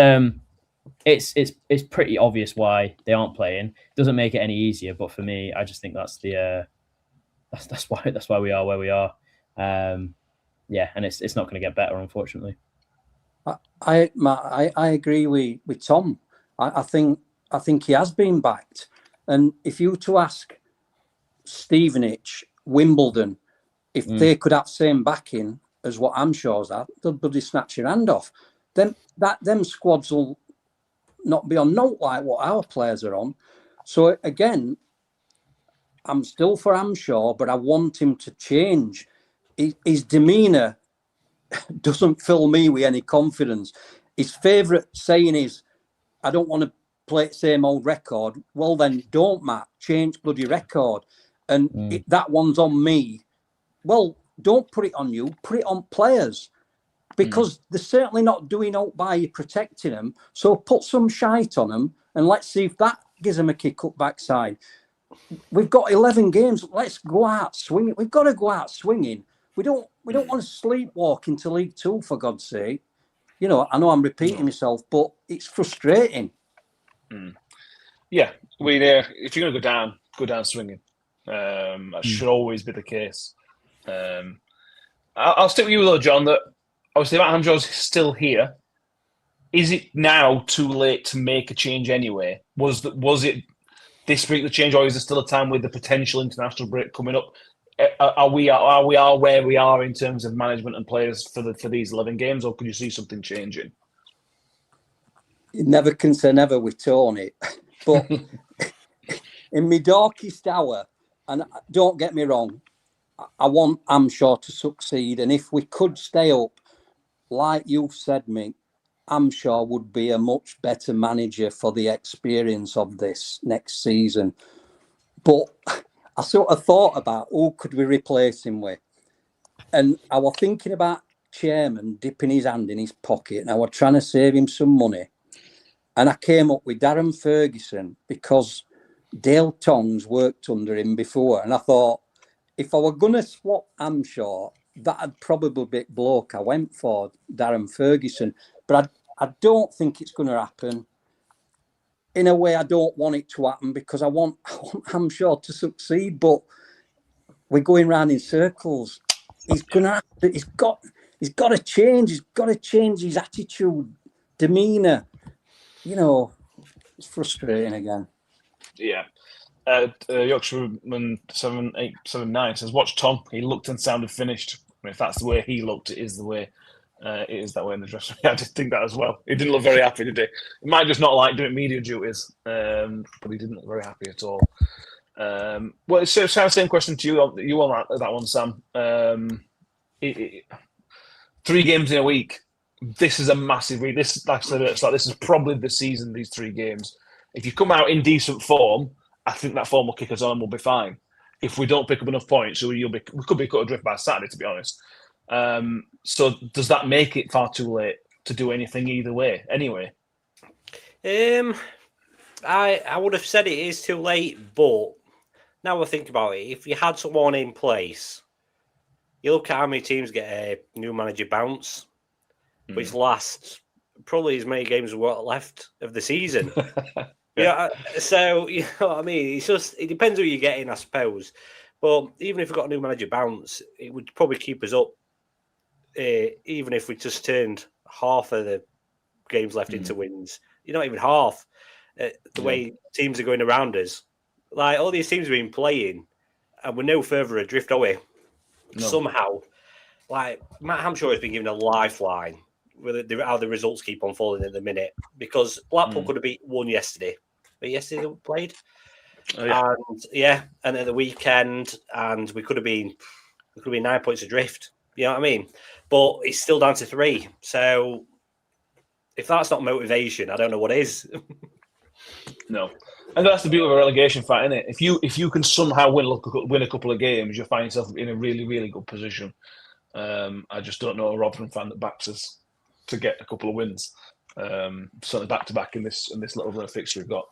Speaker 6: pretty obvious why they aren't playing. Doesn't make it any easier, but for me, I just think that's why we are where we are. And it's not going to get better, unfortunately.
Speaker 7: I agree with Tom. I think he has been backed, and if you were to ask Stevenage, Wimbledon, if they could have same backing as what Amshaws had, they'll bloody snatch your hand off. Them squads will not be on note like what our players are on. So again, I'm still for Amshaw, but I want him to change. His demeanour doesn't fill me with any confidence. His favourite saying is, I don't want to play the same old record. Well then, don't, Matt. Change bloody record. And that one's on me. Well, don't put it on you. Put it on players. Because they're certainly not doing out by you protecting them. So put some shite on them and let's see if that gives them a kick up backside. We've got 11 games. Let's go out swinging. We've got to go out swinging. We don't want to sleepwalk into League Two, for God's sake. You know, I know I'm repeating myself, but it's frustrating.
Speaker 4: Yeah, if you're going to go down swinging. That should always be the case. I'll stick with you, though, John, that obviously Matt Hamshaw's still here. Is it now too late to make a change anyway? Was it this week the change, or is there still a time with the potential international break coming up? Are we where we are in terms of management and players for these 11 games, or could you see something changing?
Speaker 7: You never can say never with Tony, but in my darkest hour, and don't get me wrong, I want Amshaw to succeed, and if we could stay up, like you've said, Mick, Amshaw would be a much better manager for the experience of this next season. But I sort of thought about who could we replace him with, and I was thinking about chairman dipping his hand in his pocket, and I was trying to save him some money, and I came up with Darren Ferguson because Dale Tongs worked under him before, and I thought if I were going to swap Amshaw, that'd probably be the bloke I went for, Darren Ferguson. But I don't think it's going to happen. In a way, I don't want it to happen because I want Amshaw to succeed, but we're going round in circles. He's got to change. He's got to change his attitude, demeanour. You know, it's frustrating again.
Speaker 4: Yeah. Yorkshireman 7879 says, "Watch Tom. He looked and sounded finished." I mean, if that's the way he looked, it is the way. It is that way in the dressing room. I did think that as well. He didn't look very happy, did he? He might just not like doing media duties, but he didn't look very happy at all. Well, it's kind of the same question to you on that one, Sam. 3 games in a week. This is a massive week. This, like I said, this is probably the season. These 3 games. If you come out in decent form, I think that form will kick us on and we'll be fine. If we don't pick up enough points, we could be cut adrift by Saturday, to be honest. So does that make it far too late to do anything either way? Anyway,
Speaker 8: I would have said it is too late, but now I think about it, if you had someone in place, you look at how many teams get a new manager bounce, which lasts probably as many games as what left of the season. So you know what I mean. It depends who you're getting, I suppose. But even if we got a new manager bounce, it would probably keep us up. Even if we just turned half of the games left into wins, not even half. The way teams are going around us, like all these teams have been playing, and we're no further adrift, are we? No. Somehow, like Matt Hampshire has been given a lifeline with how the results keep unfolding at the minute, because Blackpool could have won yesterday. But yesterday they played. And at the weekend, and we could have been 9 points adrift. You know what I mean? But it's still down to 3. So if that's not motivation, I don't know what is.
Speaker 4: No, and that's the beauty of a relegation fight, isn't it? If you can somehow win a couple of games, you'll find yourself in a really, really good position. I just don't know a Rotherham fan that backs us to get a couple of wins. Certainly back to back in this little bit of fixture we've got.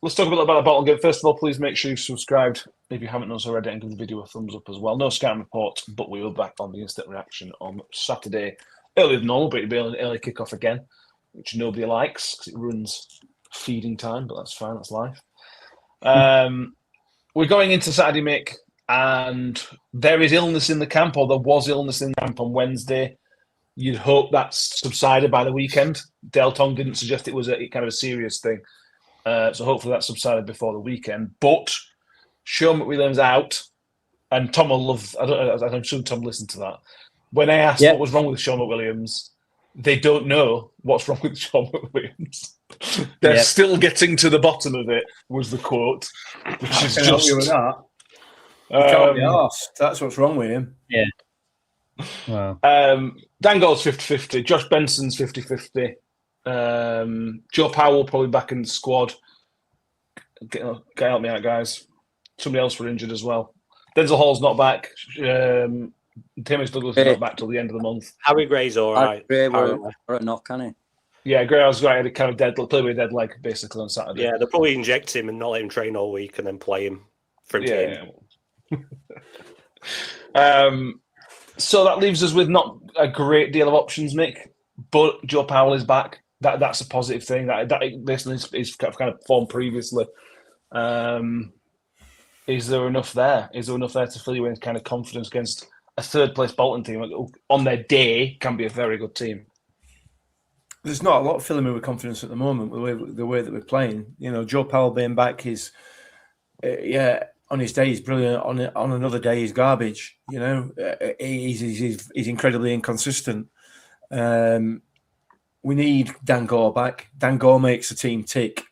Speaker 4: Let's talk a bit about the Bolton game. First of all, please make sure you've subscribed if you haven't done so already, and give the video a thumbs up as well. No scouting report, but we will be back on the instant reaction on Saturday, earlier than normal, but it'll be an early kickoff again, which nobody likes because it ruins feeding time, but that's fine, that's life. We're going into Saturday, Mick, and there is illness in the camp, or there was illness in the camp on Wednesday. You'd hope that's subsided by the weekend. Del Tong didn't suggest it was a kind of a serious thing. So hopefully that subsided before the weekend. But Sean McWilliams out, and Tom will love. I'm sure Tom listened to that. When I asked what was wrong with Sean McWilliams, they don't know what's wrong with Sean McWilliams. They're still getting to the bottom of it. Was the quote, which is just.
Speaker 5: You with that. You can't be arsed. That's what's wrong with him.
Speaker 6: Yeah. Wow.
Speaker 4: Dan Gold's 50-50. Josh Benson's 50-50. Joe Powell probably back in the squad. Help me out, guys. Somebody else were injured as well. Denzel Hall's not back. Timmins Douglas is not back till the end of the month.
Speaker 8: Harry Gray's all right.
Speaker 7: Gray were a knock, can he?
Speaker 4: Yeah, Gray was right. Had a kind of dead, played with a dead leg basically on Saturday.
Speaker 8: Yeah, they'll probably inject him and not let him train all week and then play him for a game.
Speaker 4: So that leaves us with not a great deal of options, Mick. But Joe Powell is back. That's a positive thing. That basically is kind of formed previously. Is there enough there? Is there enough there to fill you in kind of confidence against a third place Bolton team on their day can be a very good team?
Speaker 5: There's not a lot filling me with confidence at the moment. The way that we're playing, Joe Powell being back is, on his day he's brilliant. On another day he's garbage. He's incredibly inconsistent. We need Dan Gore back. Dan Gore makes the team tick.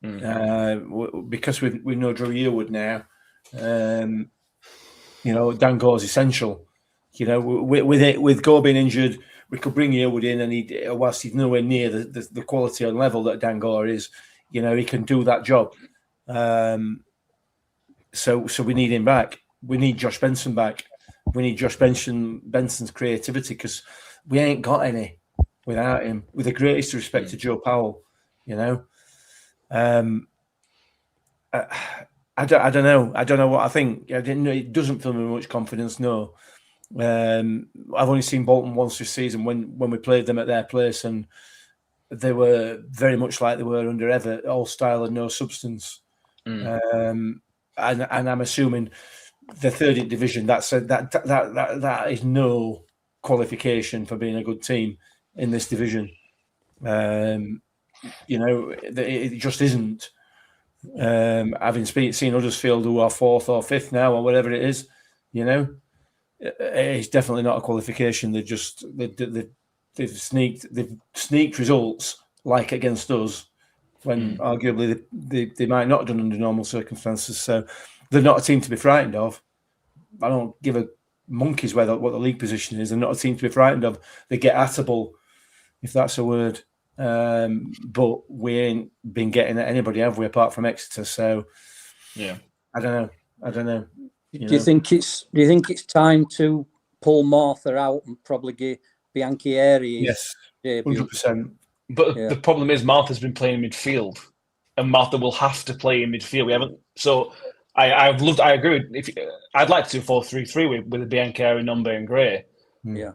Speaker 5: Because with no Drew Yearwood now, Dan Gore's essential. With Gore being injured, we could bring Yearwood in, and whilst he's nowhere near the quality and level that Dan Gore is, he can do that job. So we need him back. We need Josh Benson back. We need Josh Benson's creativity, because we ain't got any without him. With the greatest respect to Joe Powell, I don't know. I don't know what I think. It doesn't fill me with much confidence. No, I've only seen Bolton once this season when we played them at their place, and they were very much like they were under Everett, all style and no substance. And I'm assuming the third division. That is no qualification for being a good team in this division. It just isn't. Having seen Huddersfield, who are fourth or fifth now, or whatever it is, it's definitely not a qualification. They've sneaked results like against us, when arguably they might not have done under normal circumstances. So they're not a team to be frightened of. I don't give a monkey's what the league position is. They're not a team to be frightened of. They get atable, if that's a word. But we ain't been getting at anybody, have we, apart from Exeter? So
Speaker 4: yeah,
Speaker 5: I don't know.
Speaker 7: Do you think it's time to pull Martha out and probably give Bianchieri?
Speaker 5: Yes, 100%.
Speaker 4: But the problem is Martha's been playing midfield, and Martha will have to play in midfield. We haven't. So I agree. I'd like to do 4-3-3 with Biancheri, Nombe, and Gray.
Speaker 7: Yeah.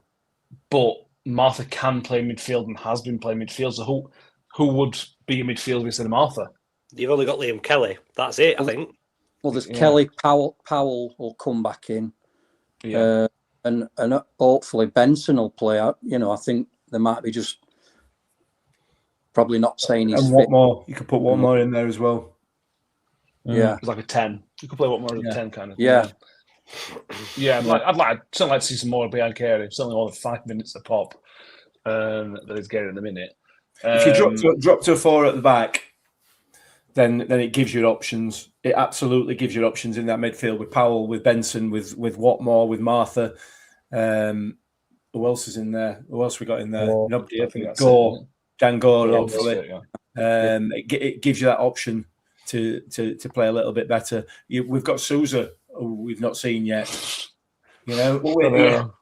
Speaker 4: But Martha can play midfield and has been playing midfield. So who would be a midfielder instead of Martha?
Speaker 8: You've only got Liam Kelly. That's it, I think.
Speaker 7: Well, there's Kelly. Powell will come back in.
Speaker 4: Yeah.
Speaker 7: And hopefully Benson will play out. I think they might be just probably not saying he's
Speaker 5: and
Speaker 7: fit.
Speaker 5: Watmore. You could put Watmore in there as well.
Speaker 7: Yeah.
Speaker 4: It's like a 10. You could play Watmore as a 10 kind of thing.
Speaker 7: Yeah.
Speaker 4: Yeah, I'd certainly like to see some more of Biancheri. Certainly more than 5 minutes a pop that he's getting in the minute.
Speaker 5: If you drop to a 4 at the back, then it gives you options. It absolutely gives you options in that midfield with Powell, with Benson, with Watmore, with Martha. Who else is in there? Who else we got in there? Nobody. I think Gore, Dan Gore, hopefully. It gives you that option to play a little bit better. We've got Sousa, who we've not seen yet. And the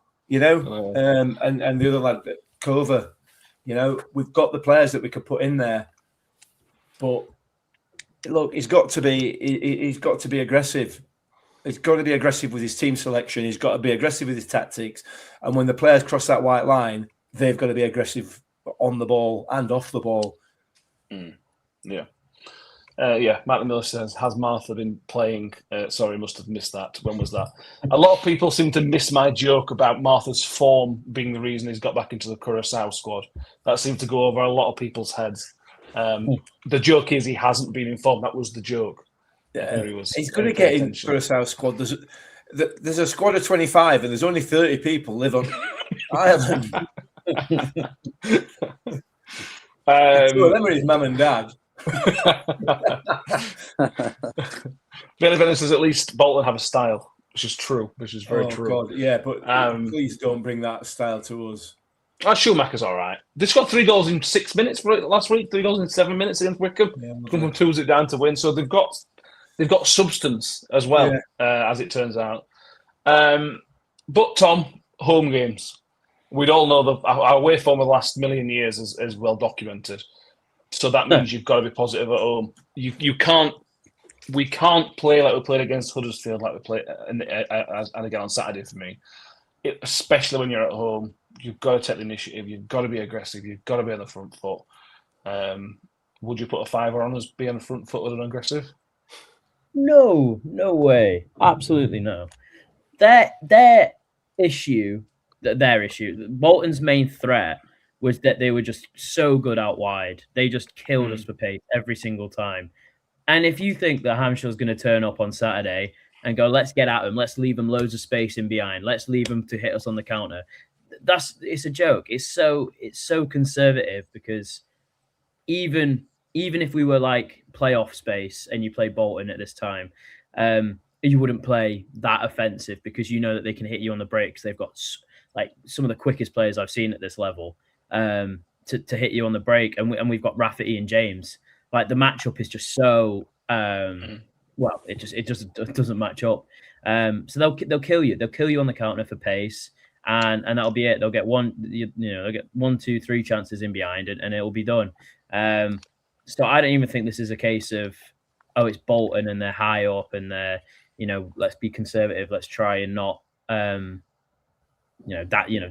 Speaker 5: other lad, Cover. We've got the players that we could put in there, but look, he's got to be aggressive. He's got to be aggressive with his team selection. He's got to be aggressive with his tactics. And when the players cross that white line, they've got to be aggressive on the ball and off the ball.
Speaker 4: Yeah. Martin Miller says, has Martha been playing? Sorry, must have missed that. When was that? A lot of people seem to miss my joke about Martha's form being the reason he's got back into the Curaçao squad. That seemed to go over a lot of people's heads. The joke is he hasn't been informed. That was the joke.
Speaker 5: Yeah, he's going to get in for a South squad. There's a squad of 25 and there's only 30 people live on Ireland. Two of them are his mum and dad.
Speaker 4: Billy Bennett says at least Bolton have a style, which is true, which is very true.
Speaker 5: God, yeah, but please don't bring that style to us.
Speaker 4: Schumacher's all right. They scored 3 goals in 6 minutes last week, 3 goals in 7 minutes against Wickham. Come from 2-0 down to win, so they've got substance as well, as it turns out. But Tom, home games. We'd all know our away form of the last million years is well documented. So that means you've got to be positive at home. We can't play like we played against Huddersfield, like we played and again on Saturday for me. Especially when you're at home, you've got to take the initiative. You've got to be aggressive. You've got to be on the front foot. Would you put a fiver on us being on the front foot and aggressive?
Speaker 6: No way. Absolutely no. Their issue, Bolton's main threat was that they were just so good out wide. They just killed us for pace every single time. And if you think that Hamshaw's going to turn up on Saturday and go, let's get at them, let's leave them loads of space in behind, let's leave them to hit us on the counter, it's a joke. It's so conservative, because even if we were like playoff space and you play Bolton at this time, you wouldn't play that offensive, because you know that they can hit you on the breaks. They've got like some of the quickest players I've seen at this level to hit you on the break, and we've got Rafferty and James. Like the matchup is just so it just doesn't match up. So they'll kill you. They'll kill you on the counter for pace, and that'll be it. They'll get they'll get 1, 2, 3 chances in behind, and it'll be done. So I don't even think this is a case of, it's Bolton and they're high up and they're, let's be conservative. Let's try and not,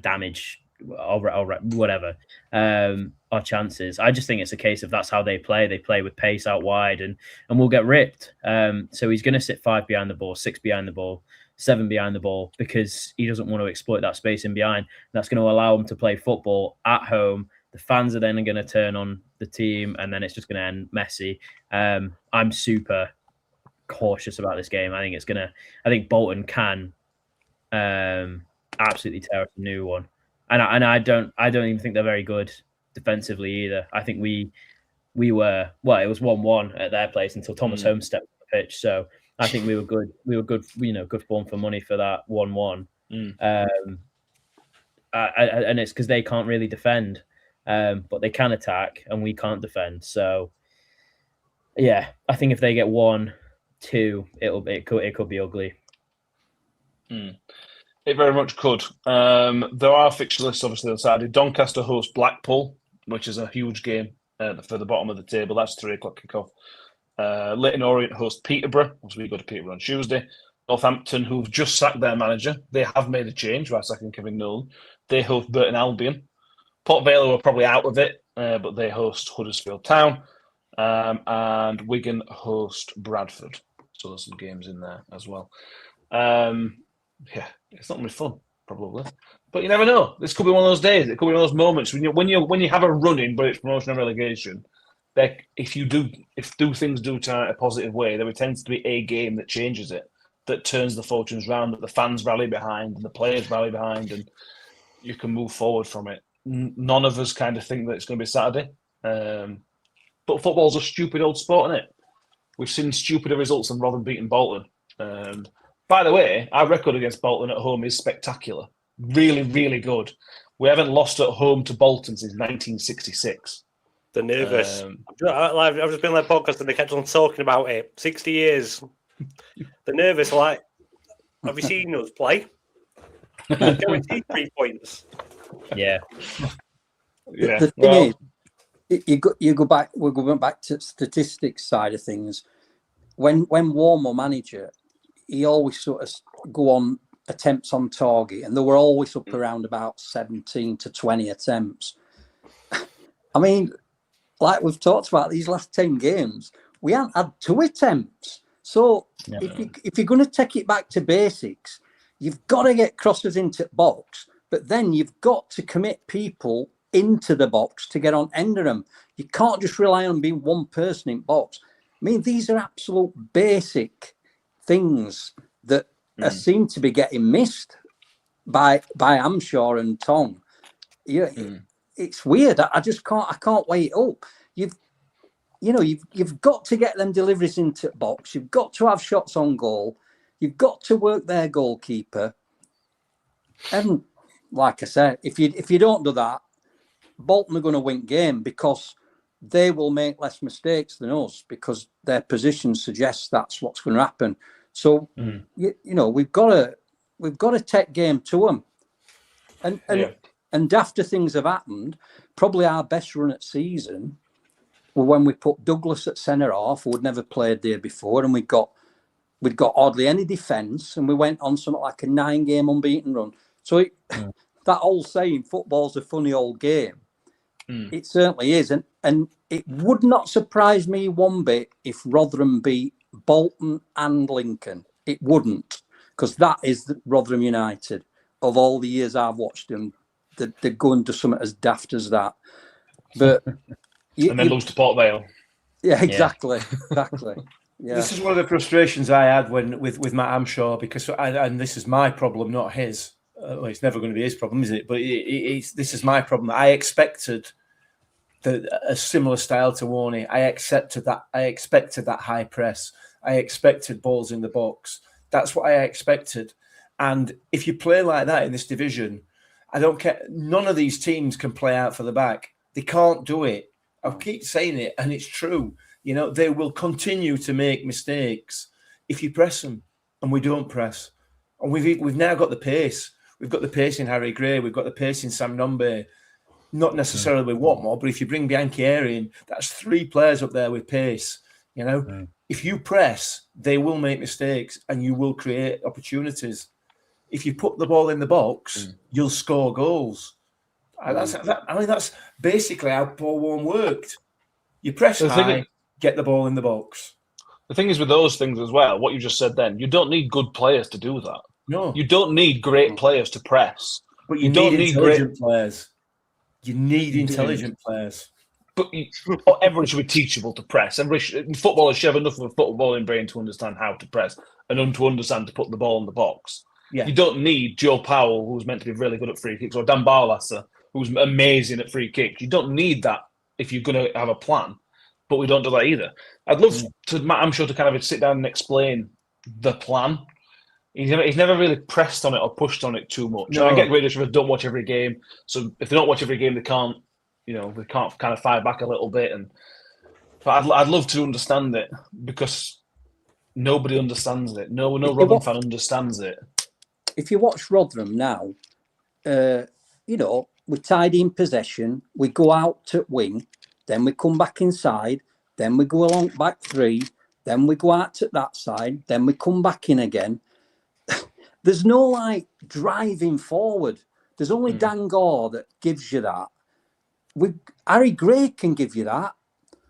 Speaker 6: damage or whatever our chances. I just think it's a case of that's how they play. They play with pace out wide, and we'll get ripped. So he's going to sit 5 behind the ball, 6 behind the ball, 7 behind the ball, because he doesn't want to exploit that space in behind. That's going to allow him to play football at home. The fans are then going to turn on the team, and then it's just going to end messy. I'm super cautious about this game. I think Bolton can absolutely tear us a new one, and I don't even think they're very good defensively either. I think we were it was 1-1 at their place until Thomas Holmes stepped on the pitch. So I think we were good. We were good. Good form for money for that 1-1. And it's because they can't really defend. But they can attack and we can't defend. So yeah, I think if they get 1-2, it could be ugly.
Speaker 4: It very much could. There are fixture lists obviously on Saturday. Doncaster host Blackpool. which is a huge game for the bottom of the table. That's 3 o'clock kickoff. Leyton Orient host Peterborough, as we go to Peterborough on Tuesday. Northampton, who've just sacked their manager, they have made a change by sacking Kevin Nolan. They host Burton Albion. Port Vale, who are probably out of it, but they host Huddersfield Town. And Wigan host Bradford. So there's some games in there as well. Yeah, it's not going to be fun, probably. But you never know. This could be one of those days. It could be one of those moments when you have a run-in, but it's promotion and relegation. If things do turn out a positive way, there tends to be a game that changes it, that turns the fortunes round, that the fans rally behind and the players rally behind, and you can move forward from it. None of us kind of think that it's going to be Saturday. But football's a stupid old sport, isn't it? We've seen stupider results than Rotherham beating Bolton. By the way, our record against Bolton at home is spectacular. Really, really good. We haven't lost at home to Bolton since 1966.
Speaker 8: They're nervous. I've just been on their podcast and they kept on talking about it. 60 years. They're nervous. Like, have you seen us play? Guaranteed 3 points.
Speaker 6: Yeah.
Speaker 4: Yeah.
Speaker 7: The thing is, you go back. We're going back to statistics side of things. When Warren were manager, he always sort of go on attempts on target, and they were always up around about 17 to 20 attempts. I mean, like we've talked about these last 10 games, we haven't had 2 attempts. So if you're going to take it back to basics, you've got to get crosses into the box, but then you've got to commit people into the box to get on end of them. You can't just rely on being one person in box. I mean, these are absolute basic things that seem to be getting missed by Amshaw and Tong. It's weird. I can't weigh it up. You've got to get them deliveries into the box. You've got to have shots on goal. You've got to work their goalkeeper. And like I said, if you don't do that, Bolton are going to win game because they will make less mistakes than us because their position suggests that's what's going to happen. So we've got to take game to them, and after things have happened, probably our best run at season were when we put Douglas at centre half, who had never played there before, and we'd got hardly any defence, and we went on something like a 9-game unbeaten run. So that old saying, football's a funny old game. It certainly is, and it would not surprise me one bit if Rotherham beat Bolton and Lincoln. It wouldn't, because that is the Rotherham United. Of all the years I've watched them, they're going to something as daft as that. But
Speaker 4: and then lose to Port Vale.
Speaker 7: Yeah, exactly. Yeah.
Speaker 5: This is one of the frustrations I had with Matt Amshaw, because and this is my problem, not his. Well, it's never going to be his problem, is it? But this is my problem. I expected a similar style to Warney. I expected that high press. I expected balls in the box. That's what I expected. And if you play like that in this division, I don't care. None of these teams can play out for the back. They can't do it. I keep saying it, and it's true. They will continue to make mistakes if you press them, and we don't press. And we've now got the pace. We've got the pace in Harry Gray. We've got the pace in Sam Nombe. Not necessarily with Watmore, but if you bring Bianchieri in, that's 3 players up there with pace. If you press, they will make mistakes and you will create opportunities. If you put the ball in the box, you'll score goals. That's basically how Paul Warren worked. You press high, get the ball in the box.
Speaker 4: The thing is with those things as well, what you just said then, you don't need good players to do that.
Speaker 5: No.
Speaker 4: You don't need great players to press.
Speaker 5: But you don't need intelligent players. You need intelligent players.
Speaker 4: But everyone should be teachable to press. Footballers should have enough of a footballing brain to understand how to press and to understand to put the ball in the box. Yeah. You don't need Joe Powell, who's meant to be really good at free kicks, or Dan Barlasser, who's amazing at free kicks. You don't need that if you're going to have a plan. But we don't do that either. I'd love I'm sure to kind of sit down and explain the plan. He's never really pressed on it or pushed on it too much. No. I get Raiders if they don't watch every game. So if they don't watch every game, they can't kind of fire back a little bit. But I'd love to understand it, because nobody understands it. No Rotherham fan understands it.
Speaker 7: If you watch Rotherham now, we tidy in possession, we go out to wing, then we come back inside, then we go along back three, then we go out to that side, then we come back in again. There's no like driving forward. There's only Dan Gore that gives you that. Harry Gray can give you that,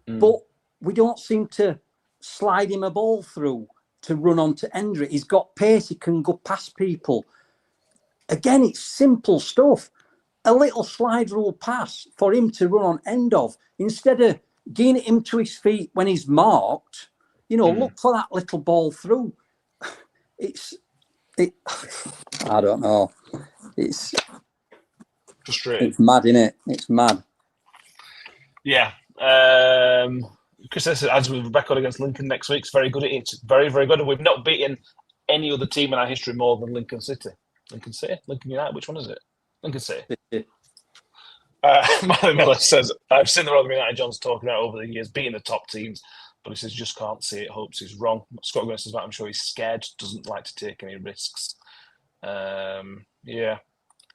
Speaker 7: but we don't seem to slide him a ball through to run on to Hendrick. He's got pace. He can go past people. Again, it's simple stuff. A little slide rule pass for him to run on end of, instead of getting him to his feet when he's marked. Look for that little ball through. I don't know. It's
Speaker 4: frustrating.
Speaker 7: It's mad, isn't it? It's mad.
Speaker 4: Yeah. Chris says, as we record against Lincoln next week, it's very good. It's very, very good. And we've not beaten any other team in our history more than Lincoln City. Lincoln City? Lincoln United? Which one is it? Lincoln City. Martin Miller says, I've seen the Rotherham United Johns talking about over the years, beating the top teams, but he says, just can't see it, hopes he's wrong. Scott Green says, I'm sure he's scared, doesn't like to take any risks. Yeah.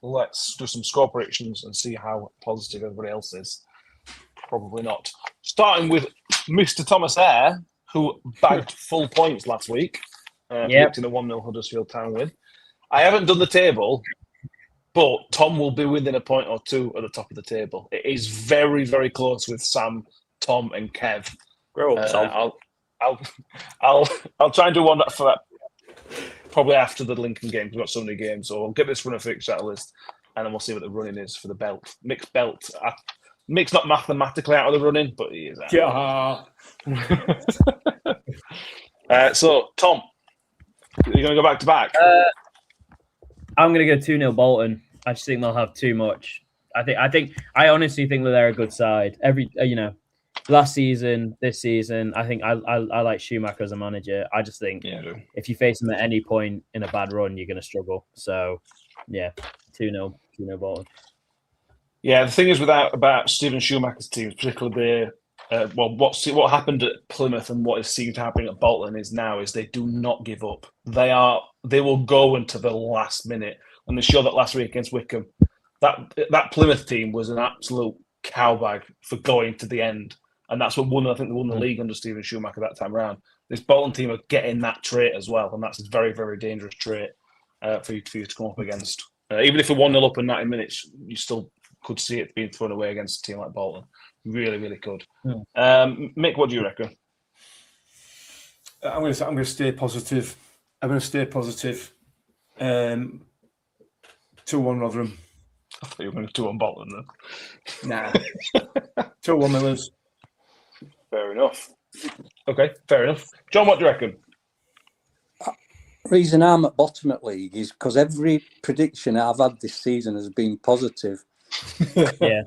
Speaker 4: Let's do some score predictions and see how positive everybody else is. Probably not. Starting with Mr. Thomas Eyre, who bagged full points last week, predicting a 1-0 Huddersfield Town win. I haven't done the table, but Tom will be within a point or two at the top of the table. It is very, very close with Sam, Tom, and Kev.
Speaker 8: Grow up, Tom.
Speaker 4: I'll try and do one for that probably after the Lincoln game. We've got so many games, so we'll get this runner fixed out list, and then we'll see what the running is for the belt. Mick's belt. Mick's not mathematically out of the running, but he is out.
Speaker 5: Yeah.
Speaker 4: So, Tom, are you going to go back to back?
Speaker 6: I'm going to go 2-0 Bolton. I just think they'll have too much. I honestly think that they're a good side. Last season, this season, I think I like Schumacher as a manager. I just think if you face him at any point in a bad run, you're going to struggle. So, yeah, 2-0 Bolton.
Speaker 4: Yeah, the thing is about Stephen Schumacher's teams, particularly what happened at Plymouth and what is seen to happen at Bolton is they do not give up. They will go into the last minute, and they showed that last week against Wickham. That Plymouth team was an absolute cowbag for going to the end, and that's what won. I think they won the league under Stephen Schumacher that time around. This Bolton team are getting that trait as well, and that's a very, very dangerous trait for you to come up against. Even if you're 1-0 up in 90 minutes, you still could see it being thrown away against a team like Bolton. Really, really could. Mick, what do you reckon?
Speaker 5: I'm going to stay positive. 2-1 Rotherham.
Speaker 4: I thought you were going to 2-1 Bolton then.
Speaker 5: Nah. 2-1 Millers.
Speaker 4: Fair enough. Okay, fair enough. John, what do you reckon?
Speaker 7: Reason I'm at bottom at league is because every prediction I've had this season has been positive.
Speaker 6: Yeah.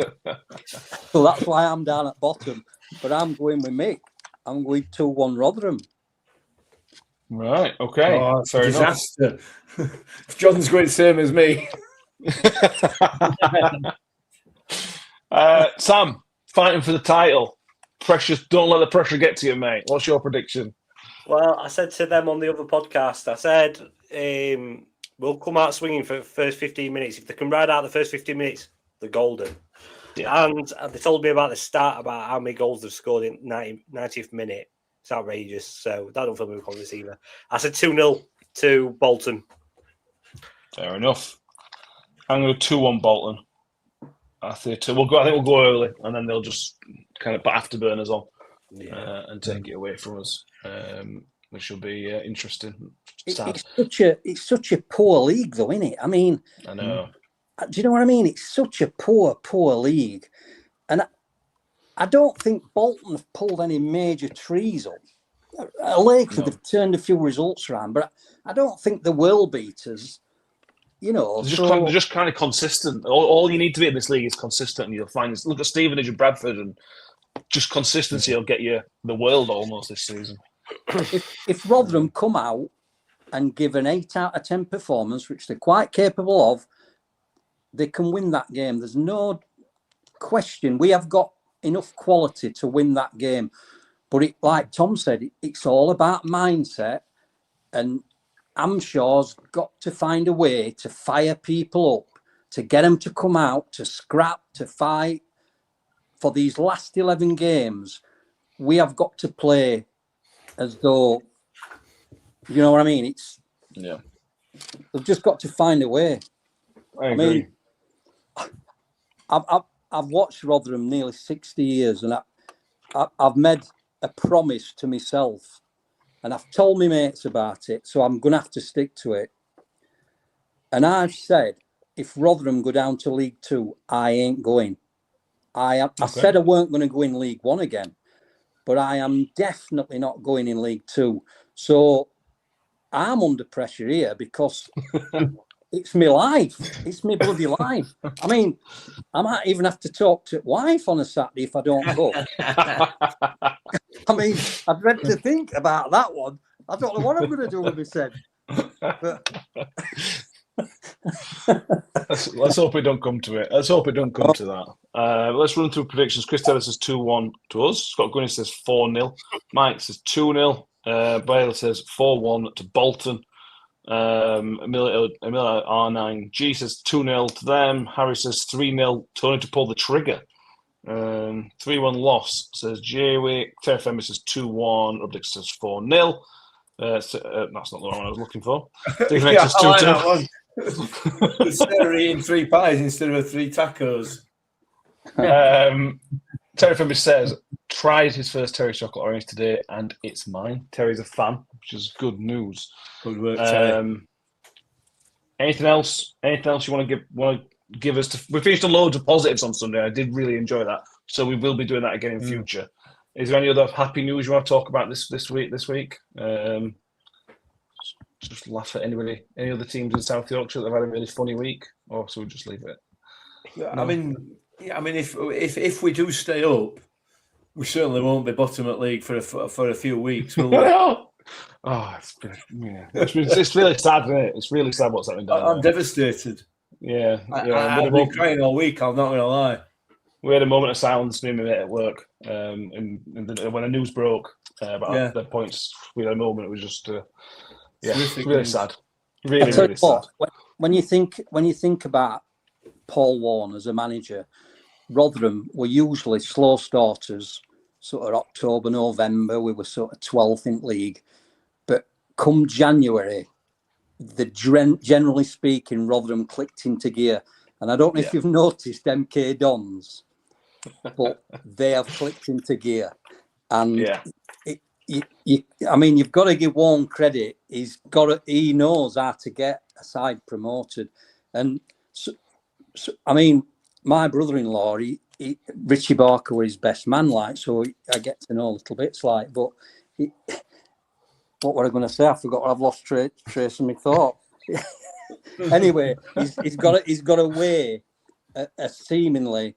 Speaker 7: So that's why I'm down at bottom. But I'm going with Mick. I'm going 2-1 Rotherham.
Speaker 4: Right, okay.
Speaker 5: Oh,
Speaker 4: fair
Speaker 5: disaster. If John's going the same as me.
Speaker 4: Sam, fighting for the title. Don't let the pressure get to you, mate. What's your prediction?
Speaker 8: Well, I said to them on the other podcast, I said, we'll come out swinging for the first 15 minutes. If they can ride out the first 15 minutes, they're golden. Yeah. And they told me about the start, about how many goals they've scored in 90th minute. It's outrageous. So that don't fill me with confidence either. I said 2-0 to Bolton.
Speaker 4: Fair enough. I'm going to 2-1 Bolton. I think we'll go early, and then they'll just kind of put afterburners on and take it away from us, which will be interesting.
Speaker 7: It's such a poor league, though, isn't it? I mean,
Speaker 4: I know.
Speaker 7: Do you know what I mean? It's such a poor league, and I don't think Bolton have pulled any major trees up. Lakewood have turned a few results around, but I don't think the world beaters. They're
Speaker 4: just kind of consistent. All you need to be in this league is consistent, and you'll find this. Look at Stevenage and Bradford, and just consistency will get you the world almost this season.
Speaker 7: If Rotherham come out and give an 8 out of 10 performance, which they're quite capable of, they can win that game. There's no question. We have got enough quality to win that game. But like Tom said, it's all about mindset, and Amshaw's got to find a way to fire people up to get them to come out, to scrap, to fight for these last 11 games, we have got to play as though, you know what I mean? They've just got to find a way.
Speaker 4: I agree.
Speaker 7: mean, I've watched Rotherham nearly 60 years, and I've made a promise to myself, and I've told my mates about it, so I'm going to have to stick to it. And I've said, if Rotherham go down to League Two, I ain't going. I said I weren't going to go in League One again, but I am definitely not going in League Two. So I'm under pressure here because it's my life. It's my bloody life. I mean, I might even have to talk to wife on a Saturday if I don't go. I mean, I dread to think about that one. I don't know what I'm going to do with myself. But...
Speaker 4: let's hope it don't come to it. Let's hope it don't come to that. Let's run through predictions. Chris Taylor says 2-1 to us. Scott Gunny says 4-0. Mike says 2-0. Bale says 4-1 to Bolton. Emilio R9 G says 2-0 to them. Harry says 3-0. Tony to pull the trigger. 3-1 loss, says Jaywick. Terry Femi says 2-1. Updick says 4-0. That's not the one I was looking for. Stephen X says 2-2.
Speaker 5: Instead of eating 3 pies instead of 3 tacos.
Speaker 4: Terry Femi says, tried his first Terry chocolate orange today, and it's mine. Terry's a fan, which is good news.
Speaker 5: Good work, Terry.
Speaker 4: Anything else? Anything else you want to give us? We finished on loads of positives on Sunday. I did really enjoy that, so we will be doing that again in future. Is there any other happy news you want to talk about this week? Just laugh at anybody. Any other teams in South Yorkshire that have had a really funny week, or so we just leave it?
Speaker 5: No. I mean, if we do stay up, we certainly won't be bottom at league for a few weeks, will we?
Speaker 4: It's really sad, isn't it? It's really sad what's happening down there.
Speaker 5: I'm devastated.
Speaker 4: Yeah,
Speaker 5: I've been crying all week. I'm not going to lie.
Speaker 4: We had a moment of silence, me and my mate at work, and when the news broke about the points, we had a moment. It was just, really sad. Really sad.
Speaker 7: When you think about Paul Warne as a manager, Rotherham were usually slow starters, sort of October, November. We were sort of 12th in league, but come January, generally speaking, Rotherham clicked into gear. And I don't know if you've noticed MK Dons, but they have clicked into gear. And you've got to give Warne credit. He knows how to get a side promoted. And so my brother-in-law, Richie Barker was his best man, so I get to know a little bits but what were I going to say? I forgot. I've lost trace of my thought. Anyway, he's got a way. Seemingly,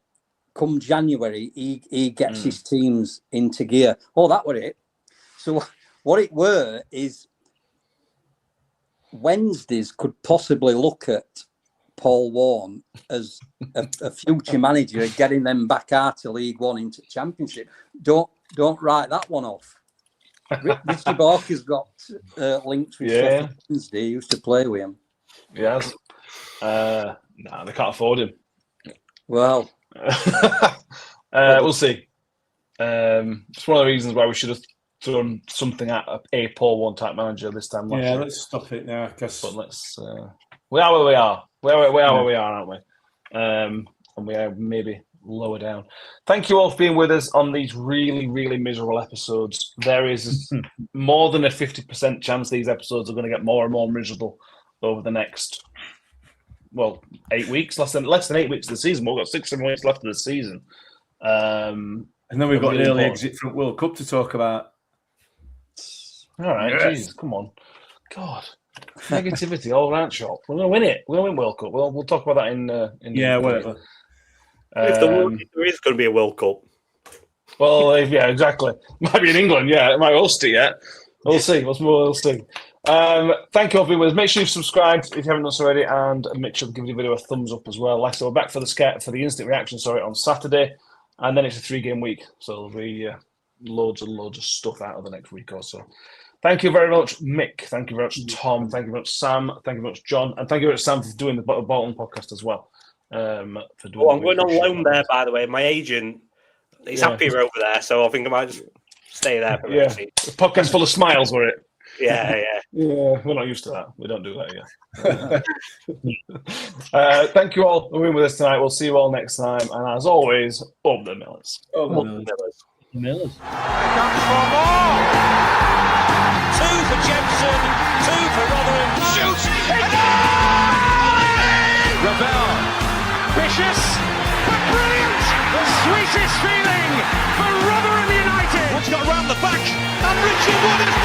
Speaker 7: come January, he gets his teams into gear. Oh, that were it. So what it were is Wednesdays could possibly look at Paul Warne as a future manager, getting them back out of League One into Championship. Don't write that one off. Richie Barker's got links with Sheffield Wednesday. He used to play with him.
Speaker 4: Yes. No, they can't afford him.
Speaker 7: Well,
Speaker 4: we'll see. It's one of the reasons why we should have thrown something at a Paul Warne type manager this time.
Speaker 5: Let's stop it now.
Speaker 4: But let's. We are where we are. We are where we are, aren't we? And we are maybe lower down. Thank you all for being with us on these really, really miserable episodes. There is more than a 50% chance these episodes are going to get more and more miserable over the next, 8 weeks, less than 8 weeks of the season. We've got 6-7 weeks left of the season.
Speaker 5: And then we've got an early exit from World Cup to talk about.
Speaker 4: All right, Jesus, come on. God. Negativity all around shop. We're going to win it. We're going to win World Cup. We'll talk about that in
Speaker 5: whatever.
Speaker 8: If there is going to be a World Cup.
Speaker 4: Well, exactly. Might be in England, It might host it yet. We'll see. What's more, we'll see. Thank you all for being with us. Make sure you've subscribed if you haven't done so already, and make sure to give the video a thumbs up as well. Like I said, we're back for the instant reaction, on Saturday, and then it's a 3-game week, so there'll be loads and loads of stuff out of the next week or so. Thank you very much, Mick. Thank you very much, Tom. Thank you very much, Sam. Thank you very much, John. And thank you very much, Sam, for doing the Bolton podcast as well. For doing
Speaker 8: Oh, I'm going on loan there, by the way. My agent is happier over there, so I think I might just stay there for
Speaker 4: the podcast full of smiles, were it?
Speaker 8: Yeah.
Speaker 4: Yeah, we're not used to that. We don't do that yet. Thank you all for being with us tonight. We'll see you all next time. And as always, up the Millers.
Speaker 6: Millers.
Speaker 1: Here comes for more. 2 for Jensen, 2 for Rotherham. Shoots! Ravel. Vicious, but brilliant! The sweetest feeling for Rotherham United.
Speaker 2: What's got round the back? And Richie Wood has